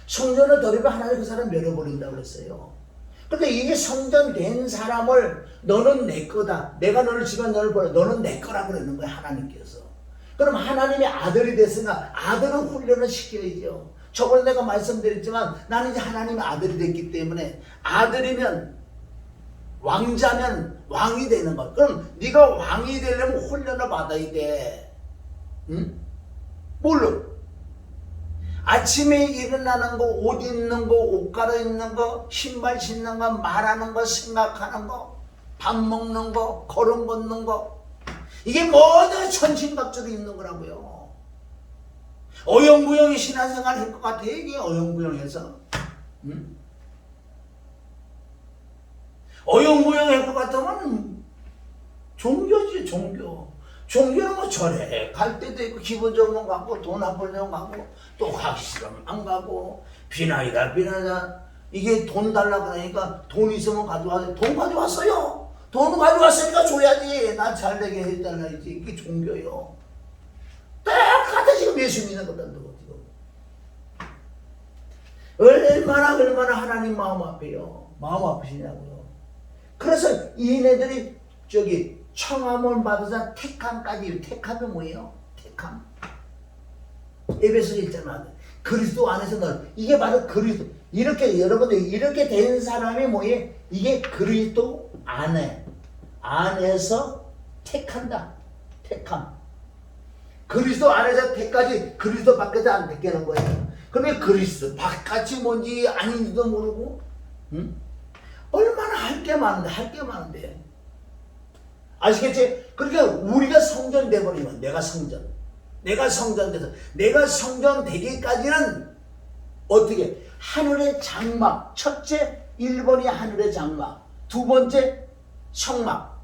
A: 성전을 더리면 하나님 그 사람 멸어버린다고 그랬어요. 근데 이게 성전 된 사람을 너는 내 거다. 내가 너를 지면 너를 버려. 너는 내 거라고 그러는 거야, 하나님께서. 그럼 하나님의 아들이 됐으니까 아들은 훈련을 시켜야죠. 저번에 내가 말씀드렸지만 나는 이제 하나님의 아들이 됐기 때문에 아들이면 왕자면 왕이 되는 거야. 그럼 네가 왕이 되려면 훈련을 받아야 돼. 응? 뭘로? 아침에 일어나는 거, 옷 입는 거, 옷 갈아입는 거, 신발 신는 거, 말하는 거, 생각하는 거, 밥 먹는 거, 걸음 걷는 거, 이게 모두 천신박적으로 있는 거라고요. 어영부영이 신앙생활 할 것 같아. 이게 어영부영해서. 응? 어영부영 할 것 같으면 종교지, 종교. 종교는 뭐 절에 갈 때도 있고 기분 좋은 건 가고 돈 안 벌려고 가고 또 가기 싫으면 안 가고 비나이다 이게 돈 달라고 그러니까 돈 있으면 가져와서 돈 가져왔어요. 돈 가져왔으니까 줘야지. 나 잘되게 해달라야지. 이게 종교요. 똑같아 지금 예수 믿는 거다. 지금 얼마나 하나님 마음 아파요. 마음 아프시냐고요. 그래서 이네들이 청함을 받아서 택함까지. 택함이 뭐예요? 택함. 에베소 1장 그리스도 안에서 이게 바로 그리스도. 이렇게 여러분들 이렇게 된 사람이 뭐예요? 이게 그리스도 안에서 택한다. 택함. 그리스도 안에서 택까지 그리스도 밖에서 안 택하는 거예요. 그러면 그리스도 바깥이 뭔지 아닌지도 모르고, 얼마나 할 게 많은데. 아시겠지? 그러니까 우리가 성전 돼버리면 내가 성전 돼서 내가 성전 되기까지는 어떻게? 하늘의 장막. 첫째 1번이 하늘의 장막, 두 번째 성막.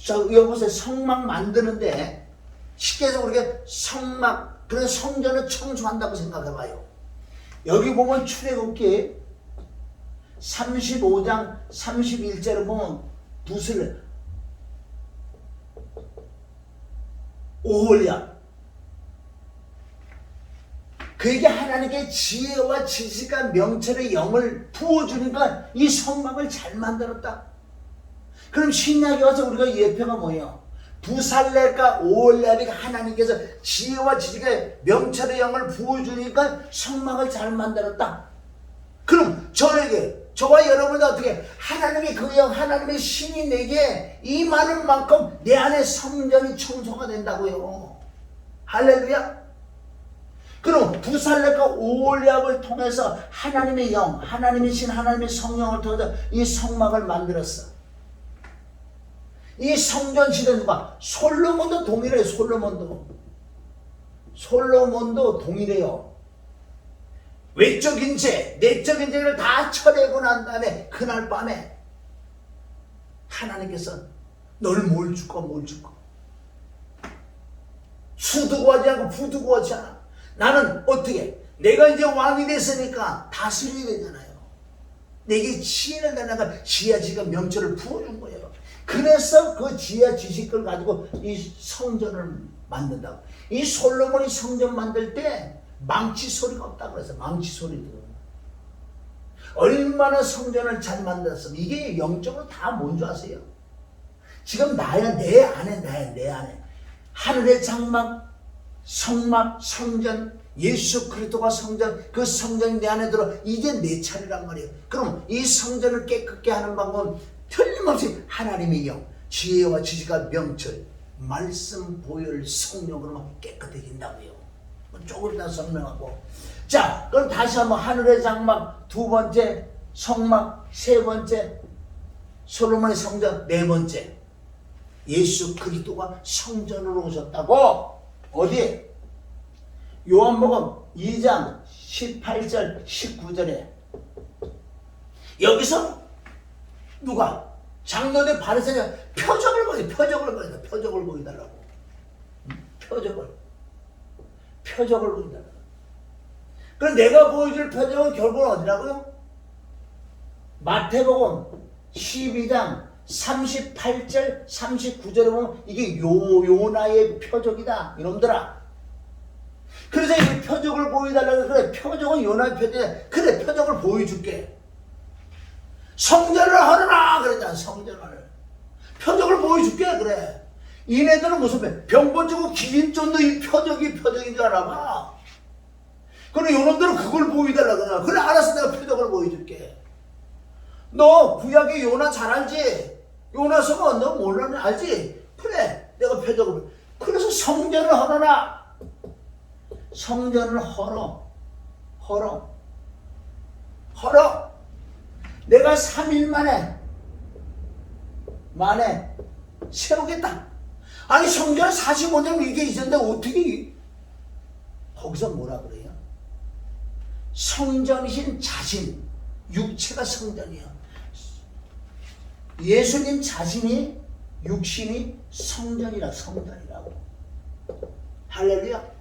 A: 여보세요. 성막 만드는데 쉽게 해서 우리가 성막, 그런 성전을 청소한다고 생각해봐요. 여기 보면 출애굽기 35장 31절을 보면 붓을 오홀랴, 그에게 하나님께 지혜와 지식과 명철의 영을 부어주니까 이 성막을 잘 만들었다. 그럼 신약에 와서 우리가 예표가 뭐예요? 부살렐과 오홀랴가 하나님께서 지혜와 지식과 명철의 영을 부어주니까 성막을 잘 만들었다. 그럼 저와 여러분도 어떻게? 하나님의 그 영, 하나님의 신이 내게 임하는 만큼 내 안에 성전이 청소가 된다고요. 할렐루야. 그럼 부살렐과 오홀랴를 통해서 하나님의 영, 하나님의 신, 하나님의 성령을 통해서 이 성막을 만들었어. 이 성전 시대 누가? 솔로몬도 동일해요. 솔로몬도 동일해요. 외적인 죄, 내적인 죄를 다 처리하고 난 다음에 그날 밤에 하나님께서 널 뭘 줄까? 수두고 하지 않고 부두고 하지 않아. 나는 어떻게? 내가 이제 왕이 됐으니까 다스려야 되잖아요. 내게 지혜를 내가 지혜와 지식과 명철을 부어준 거예요. 그래서 그 지혜와 지식을 가지고 이 성전을 만든다고. 이 솔로몬이 성전 만들 때 망치 소리가 없다고 그래서 망치 소리도. 얼마나 성전을 잘 만들었으면 이게 영적으로 다 뭔 줄 아세요? 지금 내 안에 하늘의 장막, 성막, 성전, 예수 그리스도가 성전, 그 성전이 내 안에 들어 이제 내 차례란 말이에요. 그럼 이 성전을 깨끗게 하는 방법은 틀림없이 하나님의 영, 지혜와 지식과 명철, 말씀, 보혈, 성령으로 깨끗해진다고요. 조금 더 설명하고. 자, 그럼 다시 한번 하늘의 장막, 두 번째 성막, 세 번째 솔로몬의 성전, 네 번째 예수 그리스도가 성전으로 오셨다고. 어디? 요한복음 2장 18절 19절에 여기서 누가? 장로들 바리새인이 표적을 보여달라고. 표적을 보여달라고. 그럼 내가 보여줄 표적은 결국은 어디라고요? 마태복음 12장 38절 39절에 보면 이게 요나의 표적이다 이놈들아. 그래서 이 표적을 보여달라고. 그래, 표적은 요나의 표적이야. 그래, 표적을 보여줄게. 성전을 하느라 그랬잖아. 성전을. 표적을 보여줄게. 그래. 이네들은 무슨 병 고치고 기린 쫀도 이 표적인 줄 알아봐. 그래, 요놈들은 그걸 보여달라고 그러나. 그래, 알았어. 내가 표적을 보여줄게. 너 구약의 요나 잘 알지? 요나서가 너 몰라는 알지? 그래, 내가 표적을. 그래서 성전을 하느라. 성전을 헐어. 내가 3일 만에 세우겠다. 아니 성전 45년 이게 있었는데 어떻게 거기서 뭐라 그래요? 성전이신 자신, 육체가 성전이야. 예수님 자신이 육신이 성전이라고. 할렐루야.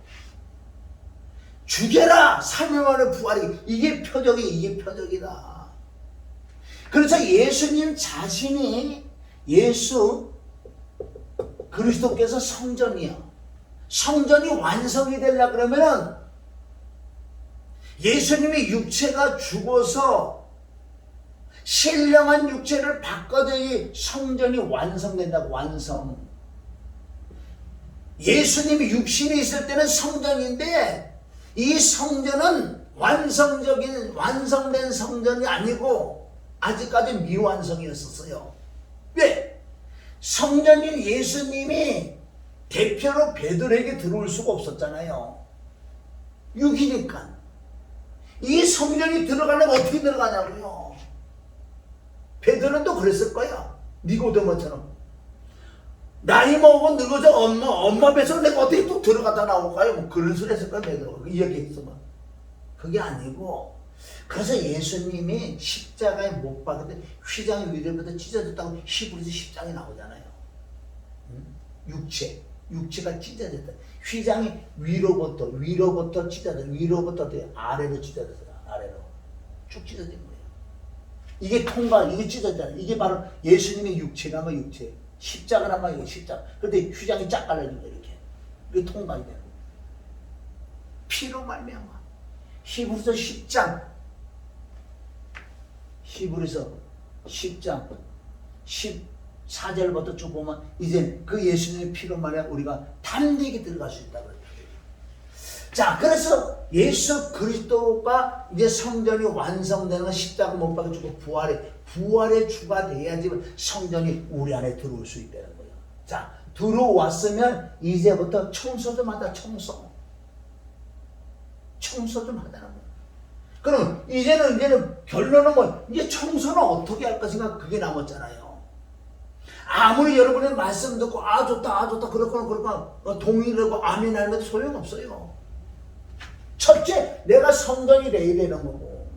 A: 죽여라 3일 만에 부활이. 이게 표적이다. 그래서 예수님 자신이 예수 그리스도께서 성전이야. 성전이 완성이 되려고 그러면 예수님의 육체가 죽어서 신령한 육체를 바꿔줘야 성전이 완성된다고. 완성. 예수님이 육신이 있을 때는 성전인데 이 성전은 완성된 성전이 아니고 아직까지 미완성이었었어요. 왜? 성전인 예수님이 대표로 베드로에게 들어올 수가 없었잖아요. 육이니까. 이 성전이 들어가려면 어떻게 들어가냐고요. 베드로는 또 그랬을 거야. 니고데모처럼. 나이 먹고 늙어서 엄마 뱃속에 내가 어떻게 또 들어갔다 나올까요? 뭐 그런 소리 했을 거야, 베드로가. 이 얘기 했으면. 그게 아니고, 그래서 예수님이 십자가에 못 박을 때 휘장이 위로부터 찢어졌다고 히브리서 10장에 나오잖아요. 육체가 찢어졌다. 휘장이 위로부터 찢어졌다. 위로부터 아래로 찢어졌어요. 아래로. 쭉 찢어진 거예요. 이게 이게 찢어졌잖아요. 이게 바로 예수님의 육체라면 육체. 십자가라면 이거 십자가. 그런데 휘장이 쫙 갈라진 거예요. 이렇게. 이게 통과이 되는 거예요. 피로 말미암아. 히브리서 10장. 히브리서 10장 14절부터 쭉 보면 이제 그 예수님의 피로 말이야 우리가 담대하게 들어갈 수 있다고 그래요. 자, 그래서 예수 그리스도가 이제 성전이 완성되는 건 십자가 못 박혀 주고 부활의 주가 돼야지 성전이 우리 안에 들어올 수 있다는 거예요. 자, 들어왔으면 이제부터 청소 좀 하다. 청소 좀 하다는 거예요. 그럼 이제는 결론은 뭐 이제 청소는 어떻게 할까 생각 그게 남았잖아요. 아무리 여러분의 말씀 듣고 좋다 그렇구나 동의를 하고 아멘 하는 것도 소용없어요. 첫째, 내가 성전이 돼야 되는 거고,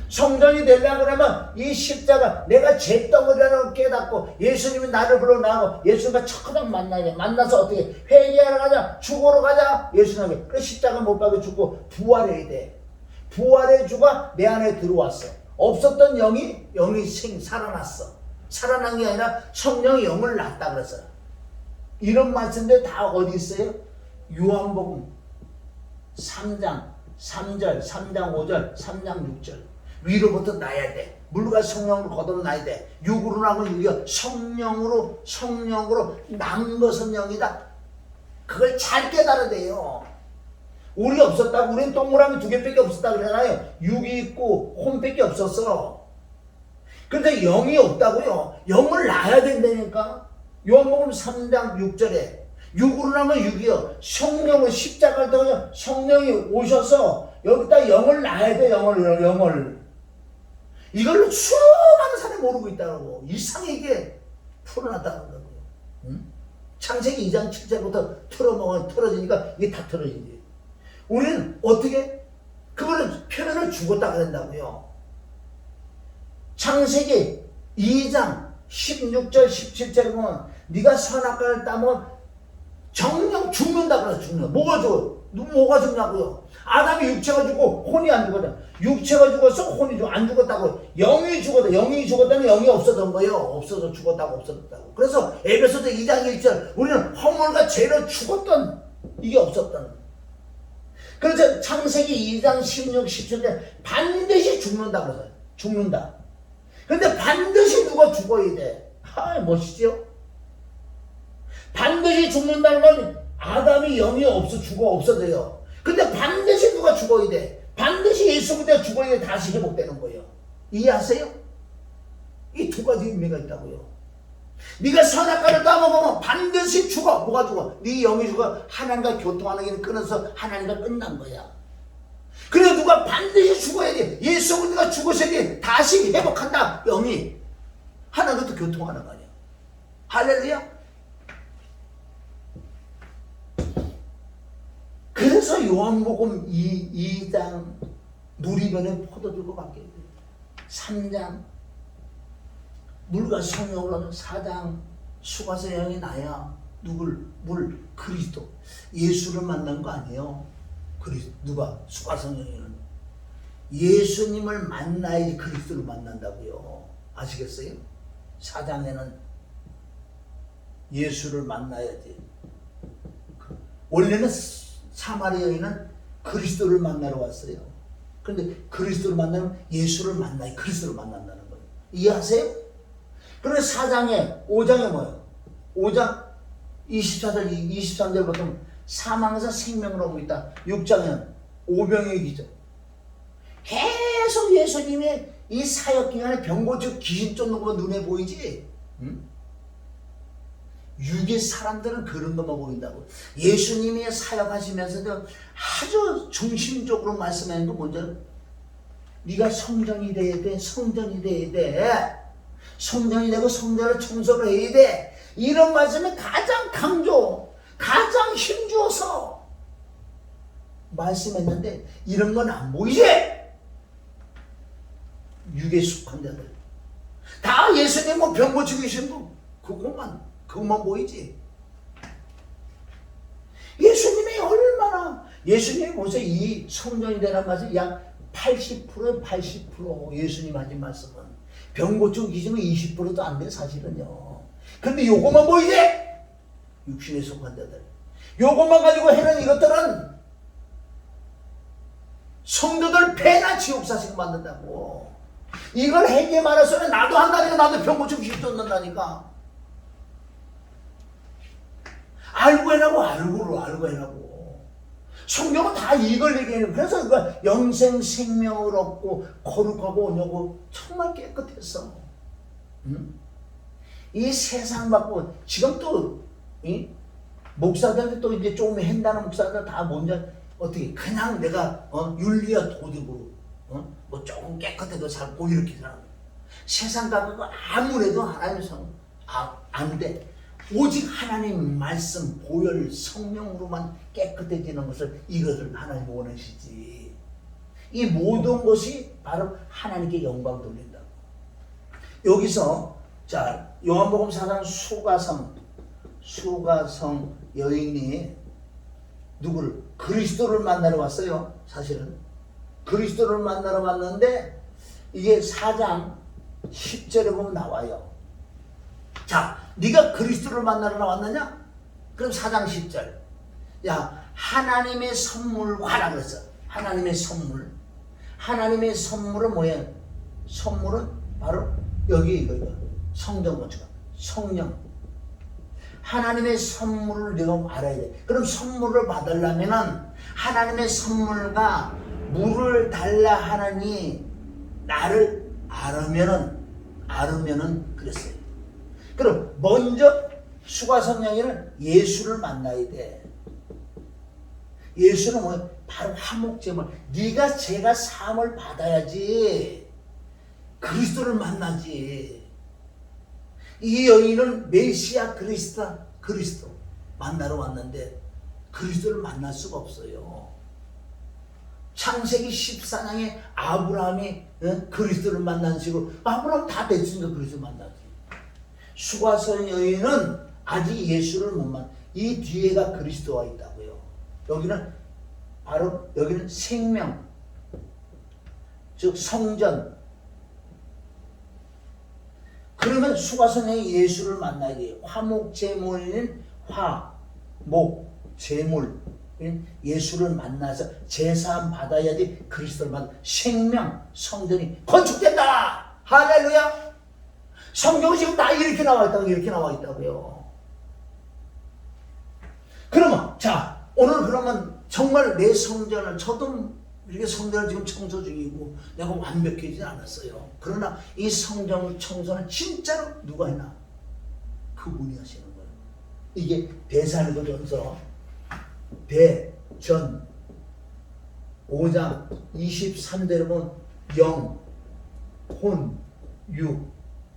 A: 성전이 되려고 그러면 이 십자가 내가 잿덩어리라는 걸 깨닫고 예수님이 나를 불러 나가고 예수님과 첫그당 만나서 어떻게 회개하러 가자, 죽으러 가자, 예수님에게 그 십자가 못 박여 죽고 부활해야 돼. 부활의 주가 내 안에 들어왔어. 없었던 영이 살아났어. 살아난 게 아니라 성령이 영을 낳았다 그랬어요. 이런 말씀들 다 어디 있어요? 요한복음 3장 3절, 3장 5절, 3장 6절. 위로부터 나야 돼. 물과 성령으로 거듭나야 돼. 육으로 나면 육이야. 성령으로 난 것은 영이다. 그걸 잘 깨달아야 돼요. 우리 없었다고. 우리는 동그라미 2개밖에 없었다 그러잖아요. 육이 있고 혼밖에 없었어. 그런데 영이 없다고요. 영을 낳아야 된다니까. 요한복음 3장 6절에 육으로 나면 육이요. 성령은 십자가를 통해서 성령이 오셔서 여기다 영을 낳아야 돼. 영을. 이걸 수많은 사람이 모르고 있다고. 이상하게 풀어놨다는 거고요. 응? 창세기 2장 7절부터 틀어지니까 이게 다 틀어지지. 우리는 어떻게 그거를 표현을 죽었다 그런다고요. 창세기 2장 16절 17절에 보면 네가 선악과를 따면 정령 죽는다 그래서 죽는다. 뭐가 죽어? 뭐가 죽냐고요? 아담이 육체가 죽고 혼이 안 죽었다. 육체가 죽었어 혼이 안 죽었다고. 영이 죽었다. 영이 죽었다는 영이 없어진 거예요. 없어져 죽었다고 없어졌다고. 그래서 에베소서 2장 1절 우리는 허물과 죄로 죽었던 이게 없었던. 그래서 창세기 2장 16, 17절 반드시 죽는다 그래서 죽는다. 근데 반드시 누가 죽어야 돼. 멋있죠? 반드시 죽는다는 건 아담이 영이 없어져요. 근데 반드시 누가 죽어야 돼. 반드시 예수 그리스도가 죽어야 돼. 다시 회복되는 거예요. 이해하세요? 이 두 가지 의미가 있다고요. 네가 선악과를 따먹으면 반드시 죽어. 뭐가 죽어? 네 영이 죽어. 하나님과 교통하는 게 끊어서 하나님과 끝난 거야. 그래 누가 반드시 죽어야 돼. 예수 그리스도가 죽으셔야 돼. 다시 회복한다. 영이 하나님과 교통하는 거 아니야. 할렐루야. 그래서 요한복음 2장 누리변에 포도주고 바뀌어야 돼. 3장 물과 성령으로 하면 4장 수가서 영이 나야 물 그리스도 예수를 만난 거 아니에요. 누가 수가서 영이는 예수님을 만나야지 그리스도를 만난다고요. 아시겠어요? 4장에는 예수를 만나야지. 원래는 사마리아 여인은 그리스도를 만나러 왔어요. 그런데 그리스도를 만나면 예수를 만나야 그리스도를 만난다는 거예요. 이해하세요? 그런데 5장에 뭐예요? 5장 24절 23절부터 사망에서 생명을 얻고 있다. 6장에는 오병이어 기적. 계속 예수님의 이 사역 기간에 병 고치고 귀신 쫓는 것만 눈에 보이지. 응? 육의 사람들은 그런 것만 보인다고. 예수님이 사역하시면서도 아주 중심적으로 말씀하는 거 뭔지, 네가 성전이 돼야 돼. 성전이 돼야 돼. 성전이 되고 성전을 청소를 해야 돼. 이런 말씀을 가장 강조, 가장 힘주어서 말씀했는데 이런 건 안 보이지? 육에 속한 자들 다 예수님 뭐 병 고치고 계신 분 그것만 보이지. 예수님이 얼마나, 예수님이 보세요. 이 성전이 되는 말씀 약 80%에 80% 예수님 하신 말씀은 병 고치고 계시면 20%도 안 돼 사실은요. 근데 요것만 보이지? 육신에 속한 자들 요것만 가지고 해는 이것들은 성도들 폐나 지옥사식 만든다고. 이걸 해게 말해서는 나도 한다니까. 나도 병 고치고 귀신 쫓는다니까. 알고 해라고. 알고 해라고. 성경은 다 이걸 얘기해요. 그래서 그거 영생 생명을 얻고 거룩하고 오냐고 정말 깨끗했어. 응? 이 세상 받고 지금 또 목사들한테 또 이제 조금 한다는 목사들 다 뭔지 어떻게 그냥 내가 윤리와 도덕으로 뭐 조금 깨끗해도 살고 이렇게 살아. 세상 가고 아무래도 하나님 성 안 돼. 오직 하나님 말씀 보혈 성령으로만 깨끗해지는 것을, 이것을 하나님 원하시지. 이 모든 것이 바로 하나님께 영광 돌린다고. 여기서 자 요한복음 4장 수가성 여인이 누구를? 그리스도를 만나러 왔어요. 사실은 그리스도를 만나러 왔는데 이게 4장 10절에 보면 나와요. 자, 네가 그리스도를 만나러 나왔느냐? 그럼 4장 10절. 야, 하나님의 선물과라 그랬어. 하나님의 선물. 하나님의 선물은 뭐야? 선물은 바로 여기 이거 성전 건축, 성령. 하나님의 선물을 내가 알아야 돼. 그럼 선물을 받으려면은 하나님의 선물과 물을 달라 하나니 나를 알으면은 그랬어요. 그럼 먼저 수가성령이는 예수를 만나야 돼. 예수는 뭐야? 바로 화목제물. 네가 죄가 사함을 받아야지 그리스도를 만나지. 이 여인은 메시아 그리스도 만나러 왔는데 그리스도를 만날 수가 없어요. 창세기 14장에 아브라함이 그리스도를 만난 식으로 아브라함 다 됐으니까 그리스도 만나지. 수가성 여인은 아직 예수를 못 만나. 이 뒤에가 그리스도가 있다고요. 여기는 바로 여기는 생명, 즉 성전. 그러면 수가성의 예수를 만나야 돼요. 화목제물인 화목제물 예수를 만나서 제사함 받아야지 그리스도를 만나. 생명, 성전이 건축된다. 할렐루야. 성경은 지금 다 이렇게 나와 있다고요. 그러면 자 오늘 그러면 정말 내 성전을, 저도 이렇게 성전을 지금 청소 중이고 내가 완벽해지지 않았어요. 그러나 이 성전 청소는 진짜로 누가 했나? 그분이 하시는 거예요. 이게 데살로니가전서 대전 5장 23절에 보면 영, 혼,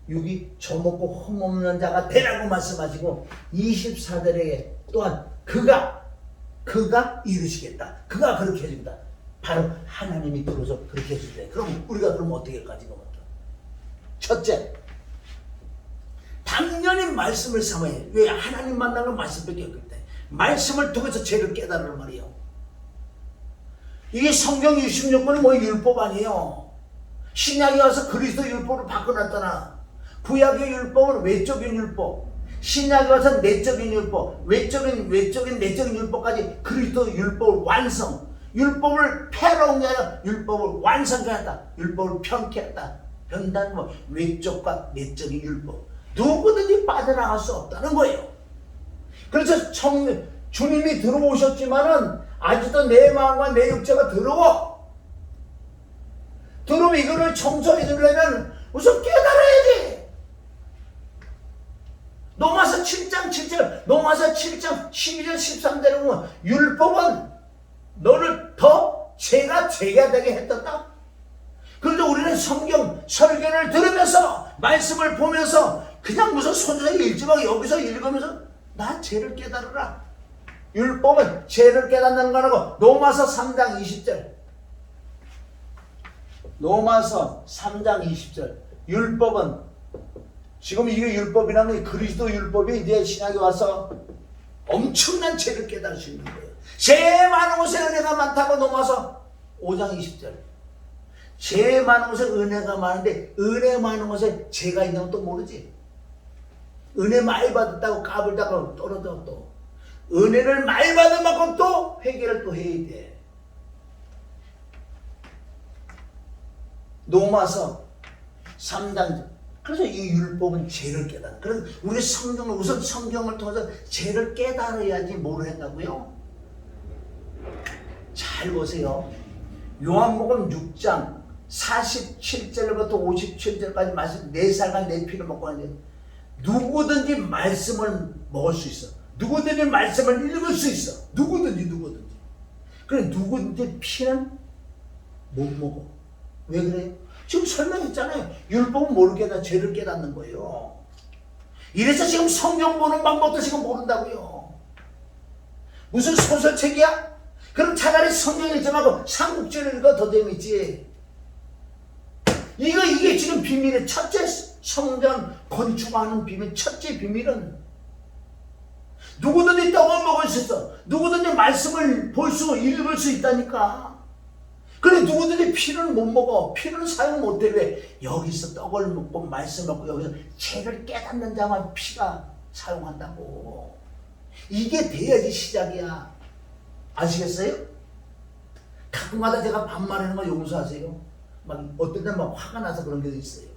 A: 육이 저먹고 흠없는 자가 되라고 말씀하시고 24절에 또한 그가 이루시겠다. 그가 그렇게 해준다. 바로 하나님이 들어서 그렇게 해주세요. 그럼 우리가 그럼 어떻게 할까 지금? 첫째, 당연히 말씀을 삼아야 해. 왜? 하나님 만나면 말씀밖에 없기 때문에 말씀을 통해서 죄를 깨달으란 말이에요. 이게 성경 66권은 뭐 율법 아니에요. 신약에 와서 그리스도 율법을 바꿔놨잖아. 구약의 율법은 외적인 율법, 신약에 와서 내적인 율법, 외적인 내적인 율법까지 그리스도 율법을 완성. 율법을 폐로운 게 아니라 율법을 완성하였다. 율법을 편케했다. 변단 뭐 외적과 내적인 율법. 누구든지 빠져나갈 수 없다는 거예요. 그래서 주님이 들어오셨지만은 아직도 내 마음과 내 육체가 더러워. 더러워. 이거를 청소해 주려면 우선 깨달아야지. 로마서 7장 7절, 로마서 7장 12절 13절에 보면 율법은 너를 더 죄가 되게 했었다. 그런데 우리는 성경 설교를 들으면서 말씀을 보면서 그냥 무슨 손주에 읽지 말고 여기서 읽으면서 나 죄를 깨달으라. 율법은 죄를 깨닫는 거라고. 로마서 3장 20절, 로마서 3장 20절. 율법은 지금 이게 율법이라는 게 그리스도 율법이 이제 신약에 와서 엄청난 죄를 깨달을 수 있는 거예요. 죄 많은 곳에 은혜가 많다고. 로마서 5장 20절. 죄 많은 곳에 은혜가 많은데 은혜 많은 곳에 죄가 있는 것도 모르지. 은혜 많이 받았다고 까불다가 떨어져. 또 은혜를 많이 받은 만큼 또 회개를 또 해야 돼. 로마서 3장. 그래서 이 율법은 죄를 깨달아. 그래서 우리 성경을, 우선 성경을 통해서 죄를 깨달아야지 뭘 한다고요? 잘 보세요. 요한복음 6장 47절부터 57절까지 말씀, 4살간 내 피를 먹고 하는데 누구든지 말씀을 먹을 수 있어. 누구든지 말씀을 읽을 수 있어. 누구든지. 그래, 누구든지 피는 못 먹어. 왜 그래요? 지금 설명했잖아요. 율법은 모르게 다 죄를 깨닫는 거예요. 이래서 지금 성경 보는 방법도 지금 모른다고요. 무슨 소설책이야? 그럼 차라리 성경 읽지 말고 삼국지를 읽어. 더 재밌지. 이게 지금 비밀의 첫째, 성전 건축하는 비밀, 첫째 비밀은 누구든지 떡을 먹을 수 있어. 누구든지 말씀을 읽을 수 있다니까. 그래, 누구든지 피를 못 먹어. 피를 사용 못해. 왜? 여기서 떡을 먹고 말씀 먹고 여기서 죄를 깨닫는 자만 피가 사용한다고. 이게 돼야지 시작이야. 아시겠어요? 가끔가다 제가 반말하는 거 용서하세요. 막 어떤 때는 막 화가 나서 그런 게 있어요.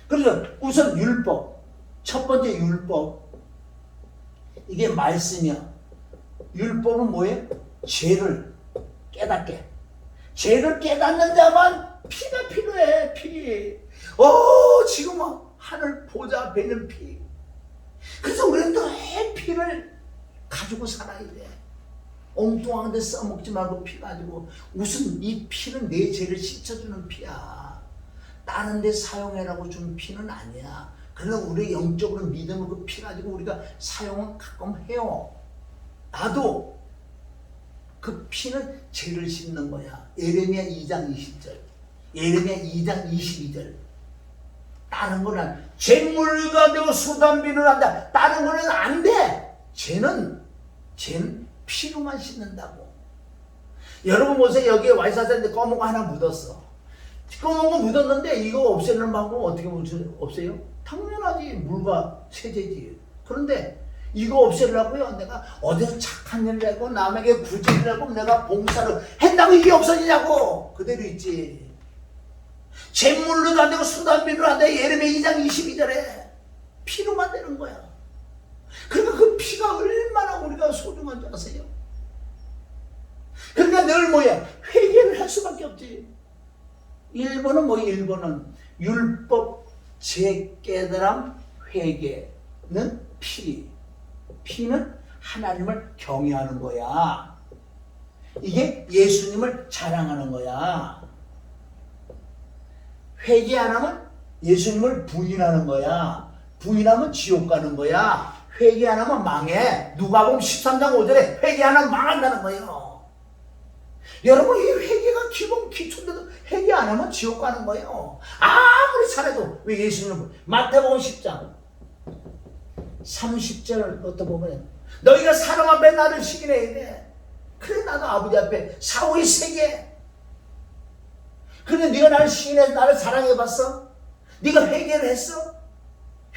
A: 그래서 우선 율법, 첫 번째 율법, 이게 말씀이야. 율법은 뭐예요? 죄를 깨닫게. 죄를 깨닫는 자만 피가 필요해. 피. 지금 하늘 보좌 배는 피. 그래서 우리는 늘 피를 가지고 살아야 돼. 엉뚱한 데 써먹지 말고 피 가지고. 무슨 이 피는 내 죄를 씻어주는 피야. 다른 데 사용해라고 준 피는 아니야. 그러나 우리 영적으로 믿음을 그 피 가지고 우리가 사용은 가끔 해요. 나도 그 피는 죄를 씻는 거야. 예레미야 2장 20절, 예레미야 2장 22절. 다른 거는 쟁물도 안 되고 수단비는 안 돼. 다른 거는 안 돼. 죄는 피로만 씻는다고. 여러분 보세요. 여기에 와 있었는데 검은 거 하나 묻었어. 검은 거 묻었는데 이거 없애는 방법 어떻게 없애요? 당연하지. 물과 세제지. 그런데 이거 없애려고요. 내가 어디서 착한 일을 하고 남에게 구제를 하고 내가 봉사를 한다고 이게 없어지냐고. 그대로 있지. 잿물로도 안 되고 수단비로 안 돼. 예레미야 2장 22절에 피로만 되는 거야. 그러니까 그 피가 얼마나 우리가 소중한 줄 아세요? 그러니까 늘 뭐야? 회개를 할 수밖에 없지. 1번은 뭐 1번은 율법, 죄 깨달음, 회개는 피. 피는 하나님을 경외하는 거야. 이게 예수님을 자랑하는 거야. 회개 안 하면 예수님을 부인하는 거야. 부인하면 지옥 가는 거야. 회개 안 하면 망해. 누가복음 13장 5절에 회개 안 하면 망한다는 거예요. 여러분, 이 회개가 기초인데도 회개 안 하면 지옥 가는 거예요. 아무리 잘해도. 왜 예수님은 마태복음 10장 30절 것도 보면 너희가 사람 앞에 나를 시기해야 돼. 그래, 나도 아버지 앞에 사후의 세계. 그래, 네가 나를 시기해서 나를 사랑해봤어? 네가 회개를 했어?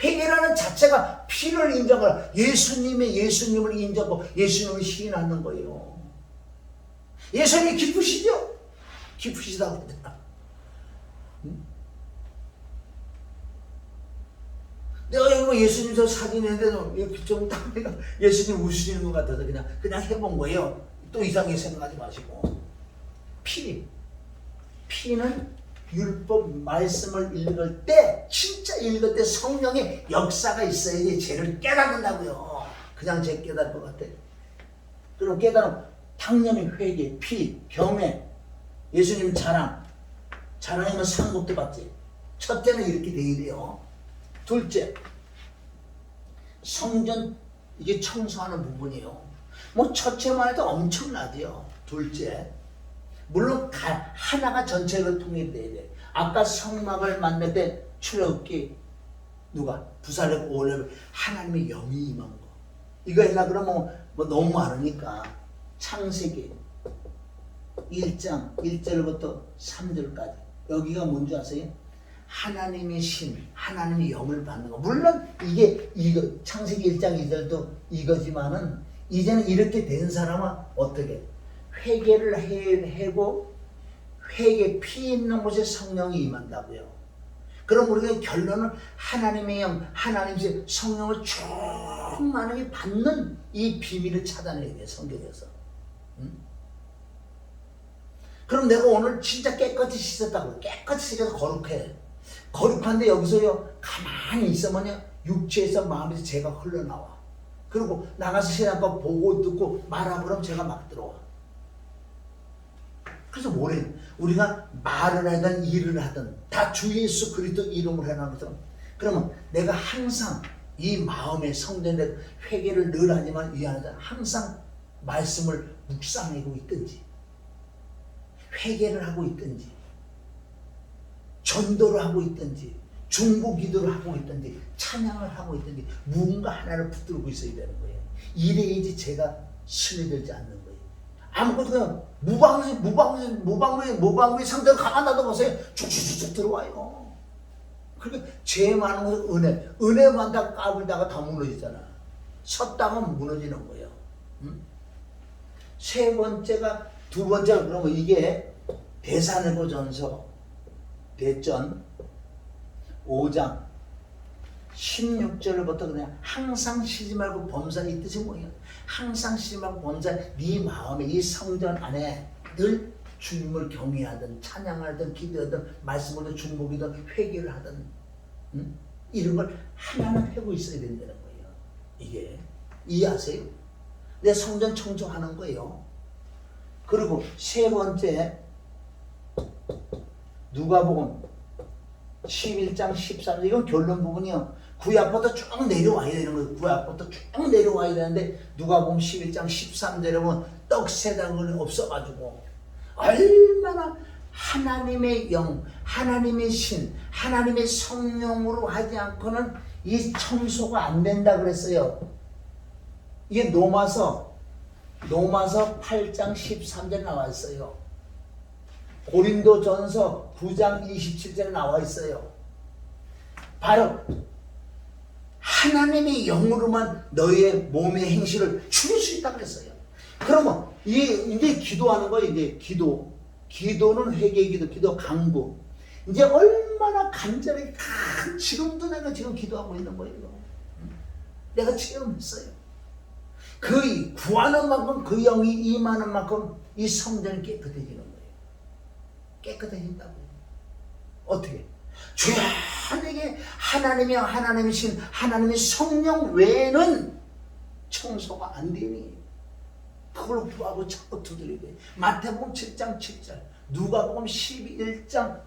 A: 회개라는 자체가 피를 인정하라. 예수님을 인정하고 예수님을 시인하는 거예요. 예수님이 기쁘시죠? 기쁘시다고 합니다. 내가 이거 예수님 저 사진인데도 이렇게 좀 딱 내가 예수님 우시는 것 같아서 그냥 해본 거예요. 또 이상하게 생각하지 마시고. 피는 율법 말씀을 읽을 때, 진짜 읽을 때 성령의 역사가 있어야지 죄를 깨닫는다고요. 그냥 죄 깨달을 것 같아. 그럼 깨달으면 당연히 회개, 피, 경외, 예수님 자랑이면 상급도 받지. 첫째는 이렇게 돼야 돼요. 둘째, 성전 이게 청소하는 부분이에요. 뭐 첫째만 해도 엄청나죠. 둘째, 물론 하나가 전체로 통일돼야 돼. 아까 성막을 만들 때 출애굽기 누가 부살력 5렙 하나님의 영이 임한 거. 이거 하려 그러면 뭐 너무 많으니까 창세기 1장 1절부터 3절까지 여기가 뭔지 아세요? 하나님의 신, 하나님의 영을 받는 거. 물론 이거 창세기 1장 2절도 이거지만은 이제는 이렇게 된 사람은 어떻게 회개를 하고 회개 피 있는 곳에 성령이 임한다고요. 그럼 우리가 결론은 하나님의 영, 하나님의 성령을 충만하게 받는 이 비밀을 찾아내야 돼요. 성경에서. 그럼 내가 오늘 진짜 깨끗이 씻었다고. 깨끗이 씻어서 거룩해. 거룩한데 여기서요 가만히 있으면요 육체에서 마음에서 죄가 흘러나와. 그리고 나가서 세상과 보고 듣고 말하고 그러면 죄가 막 들어와. 그래서 뭐래? 우리가 말을 하든 일을 하든 다 주 예수 그리스도 이름으로 해놓은 것처럼 그러면 내가 항상 이 마음의 성전에 회개를 늘 하지만 이 안에 항상 말씀을 묵상하고 있든지 회개를 하고 있든지 전도를 하고 있든지 중보 기도를 하고 있든지 찬양을 하고 있든지 무언가 하나를 붙들고 있어야 되는 거예요. 이래야지 제가 순회되지 않는 거예요. 아무것도 그냥 무방비 상대로 가만 놔둬보세요. 쭉쭉쭉 들어와요. 그러니까 죄 많은 것은 은혜만 다 까불다가 다 무너지잖아. 섰다가 무너지는 거예요. 세 번째가 두 번째가 그러면 이게 데살로니가전서 대전 5장 16절부터 그냥 항상 쉬지 말고 범사. 이 뜻이 뭐예요? 항상 쉬지 말고 범사. 네 마음에 이 성전 안에 늘 주님을 경외하든 찬양하든 기도하든 말씀으로 중보기든 회개를 하든 이런 걸 하나는 하고 있어야 된다는 거예요. 이게 이해하세요? 내 성전 청소하는 거예요. 그리고 세 번째 누가복음 11장 13절 이건 결론 부분이요. 구약부터 쭉 내려와야 되는 거예요. 구약부터 쭉 내려와야 되는데 누가복음 11장 13절에 보면 떡새당은 없어가지고 얼마나 하나님의 영, 하나님의 신, 하나님의 성령으로 하지 않고는 이 청소가 안 된다 그랬어요. 이게 로마서 8장 13절에 나와 있어요. 고린도전서 9장 27절에 나와 있어요. 바로 하나님의 영으로만 너의 몸의 행실을 죽일 수 있다고 그랬어요. 그러면 이제 기도하는 거예요. 이제 기도는 회개 기도 강구. 이제 얼마나 간절하게 지금도 내가 지금 기도하고 있는 거예요. 내가 체험했어요. 그 구하는 만큼 그 영이 임하는 만큼 이 성전이 깨끗해지는 거예요. 깨끗해진다고요. 어떻게? 주야 내게 하나님의 신 하나님의 성령 외에는 청소가 안 되니 그걸 구하고 자꾸 두드리고. 마태복음 7장 7절 누가복음 11장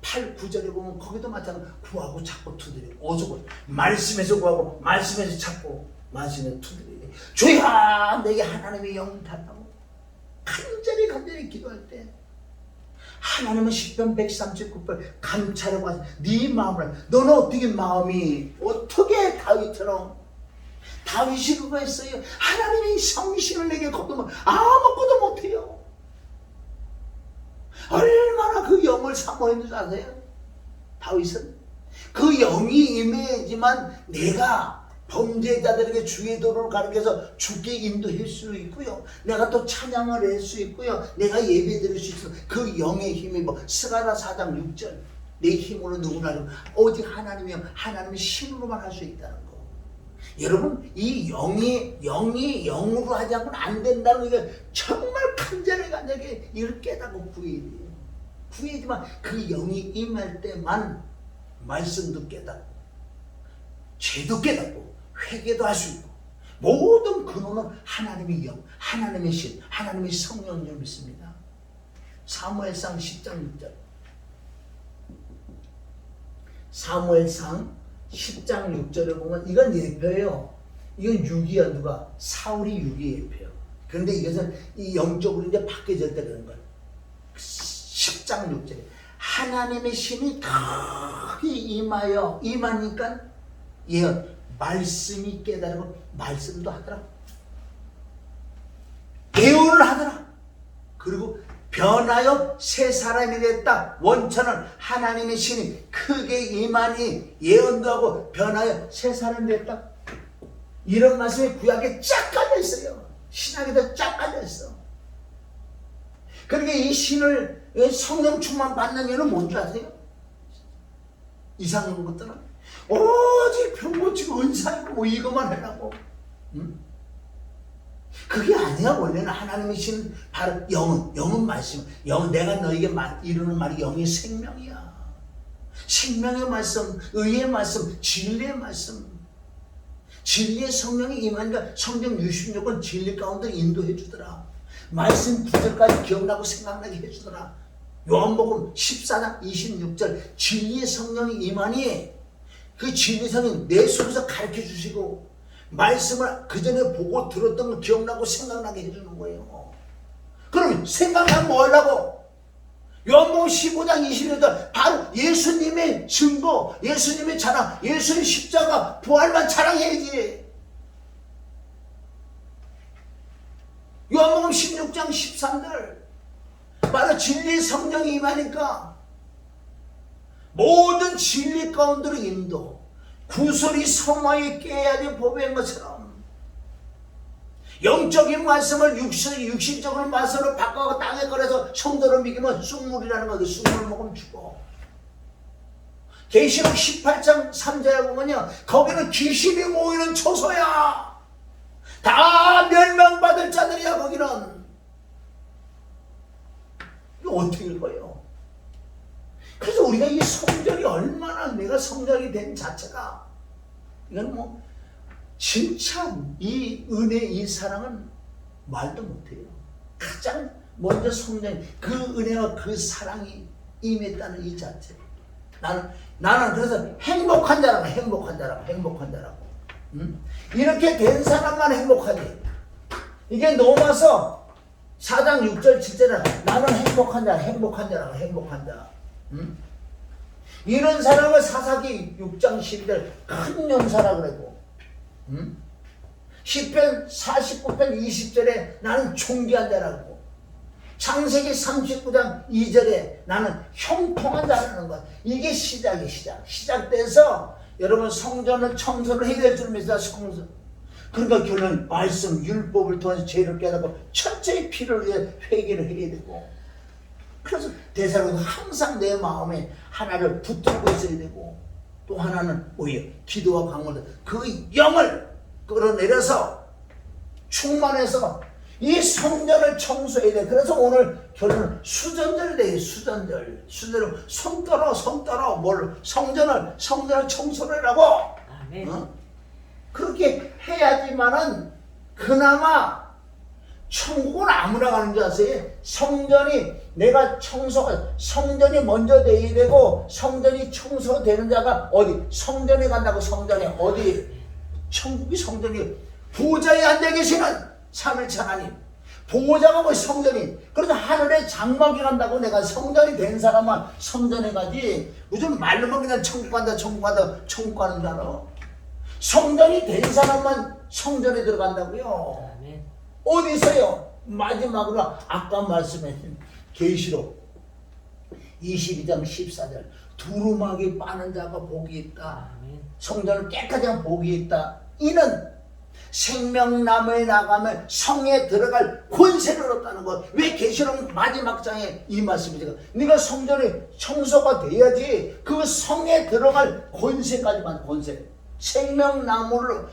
A: 8, 9절에 보면 거기도 마찬가지로 구하고 자꾸 두드리고 오죽을 말씀에서 구하고 말씀에서 찾고 말씀에서 두드리고. 주야 내게 하나님의 영 달라고 간절히 기도할 때 하나님은 시편 139편 감찰하고 하세요. 네 마음을 너는 어떻게 다윗이 그거 했어요. 하나님의 성신을 내게 거두면 아무것도 못해요. 얼마나 그 영을 사모했는지 아세요? 다윗은 그 영이 임해야지만 내가 범죄자들에게 주의 도를 가르쳐서 주께 인도할 수 있고요. 내가 또 찬양을 할 수 있고요. 내가 예배 드릴 수 있어. 그 영의 힘이 스가랴 4장 6절 내 힘으로 누구나 하려 오직 하나님이요 하나님의 신으로만 할 수 있다는 거. 여러분 이 영이 영으로 하지 않고는 안 된다는 게 정말 간절히 이걸 깨닫고 구해야 돼요. 구해야지만 그 영이 임할 때만 말씀도 깨닫고 죄도 깨닫고 회개도 할 수 있고 모든 근원은 하나님의 영, 하나님의 신, 하나님의 성령인 줄 믿습니다. 사무엘상 10장 6절. 사무엘상 10장 6절에 보면 이건 예표예요. 이건 유기야. 누가? 사울이 유기 예표예요. 그런데 이것은 이 영적으로 이제 바뀌어질 때 그런 거예요. 10장 6절에 하나님의 신이 크게 임하니까 예언 말씀이 깨달으고 말씀도 하더라. 예언을 하더라. 그리고 변하여 새 사람이 됐다. 원천은 하나님의 신이 크게 임하니 예언도 하고 변하여 새 사람이 됐다. 이런 말씀이 구약에 쫙 깔려 있어요. 신약에도 쫙 깔려 있어. 그러니까 이 신을 성령 충만 받는 이유는 뭔지 아세요? 이상한 것들은 오직 병 고치고 은사이고 뭐 이것만 해라고. 응? 그게 아니야. 원래는 하나님의 신 바로 영은 말씀. 영은 내가 너에게 이루는 말이 영의 생명이야. 생명의 말씀, 의의 말씀, 진리의 말씀. 진리의 성령이 임하니까 성경 66권 진리 가운데 인도해 주더라. 말씀 9절까지 기억나고 생각나게 해주더라. 요한복음 14장 26절 진리의 성령이 임하니 그 진리 성령 내 속에서 가르쳐 주시고 말씀을 그 전에 보고 들었던 걸 기억나고 생각나게 해주는 거예요. 그럼 생각하면 뭐 하려고? 요한복음 15장 21절 바로 예수님의 증거, 예수님의 자랑, 예수의 십자가 부활만 자랑해야지. 요한복음 16장 13절 바로 진리의 성령이 임하니까 모든 진리 가운데로 인도, 구설이 성화에 깨야지 보배인 것처럼 영적인 말씀을 육신적인 말씀으로 바꿔서 땅에 걸어서 성도를 믿기면 쑥물이라는 거예요. 쑥물 먹으면 죽어. 계시록 18장 3절에 보면요 거기는 귀신이 모이는 초소야. 다 멸망받을 자들이야. 거기는 이거 어떻게 읽어요? 그래서 우리가 이 성전이 얼마나 내가 성전이 된 자체가 이건 뭐 진짜 이 은혜 이 사랑은 말도 못해요. 가장 먼저 성전 그 은혜와 그 사랑이 임했다는 이 자체. 나는 그래서 행복한 자라고. 응? 이렇게 된 사람만 행복하지. 이게 넘어서 4장 6절 7절은 나는 행복한 자. 응? 이런 사람을 사사기 6장 12절 큰 용사라 그러고, 응? 시편 49편 20절에 나는 존귀한 자라고, 창세기 39장 2절에 나는 형통한 자라는 것. 이게 시작돼서 여러분 성전을 청소를 해야 될 줄 믿습니다. 그러니까 결론 말씀 율법을 통해서 죄를 깨닫고 철저히 피를 위해 회개를 해야 되고, 그래서 대사로도 항상 내 마음에 하나를 붙들고 있어야 되고, 또 하나는 뭐예요? 기도와 강물로 그 영을 끌어내려서 충만해서 이 성전을 청소해야 돼. 그래서 오늘 결론은 수전절 돼요. 수전절 손 떨어 뭘 성전을 청소를 하라고.
B: 아멘.
A: 어? 그렇게 해야지만은 그나마 천국은 아무나 가는 줄 아세요? 성전이 성전이 먼저 돼야 되고, 성전이 청소되는 자가 어디? 성전에 간다고. 성전에 어디? 천국이 성전이 보좌에 앉아 계시는 삼일체 하나님. 보호자가 뭐 성전이. 그래서 하늘에 장막에 간다고. 내가 성전이 된 사람만 성전에 가지 무슨 말로만 그냥 천국 가는 줄 알아? 성전이 된 사람만 성전에 들어간다고요.
B: 아멘.
A: 어디서요? 마지막으로 아까 말씀하신 계시록 22장 14절 두루마기 빠는 자가 복이 있다.
B: 아멘.
A: 성전을 깨끗이 한 복이 있다. 이는 생명나무에 나가면 성에 들어갈 권세를 얻다는 것. 왜 계시록 마지막 장에 이 말씀이니까 네가 성전이 청소가 돼야지 그 성에 들어갈 권세까지만. 권세. 생명나무를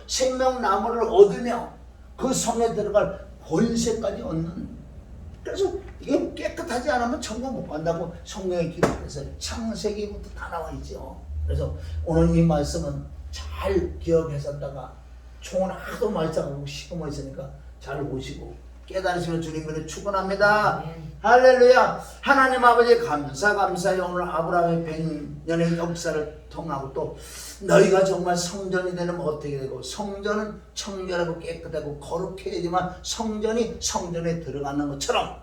A: 얻으며 그 성에 들어갈 권세까지 얻는. 그래서 이게 깨끗하지 않으면 천국 못 간다고 성경에 기록해서 창세기부터 다 나와 있죠. 그래서 오늘 이 말씀은 잘 기억해서다가 총을 하도 말짱하고 시커머 있으니까 잘 보시고 깨달으시면 주님으로 축원합니다. 할렐루야. 하나님 아버지 감사해. 오늘 아브라함의 100년의 역사를 통하고 또 너희가 정말 성전이 되면 어떻게 되고, 성전은 청결하고 깨끗하고 거룩해야지만 성전에 들어가는 것처럼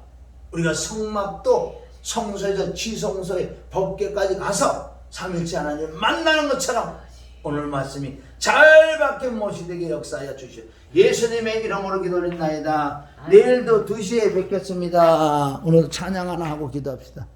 A: 우리가 성막도 성소에서 지성소의 법궤까지 가서 삼일째 하나님을 만나는 것처럼 오늘 말씀이 잘 받게 모시되게 역사하여 주시오. 예수님의 이름으로 기도드립니다. 내일도 2시에 뵙겠습니다. 오늘 찬양 하나 하고 기도합시다.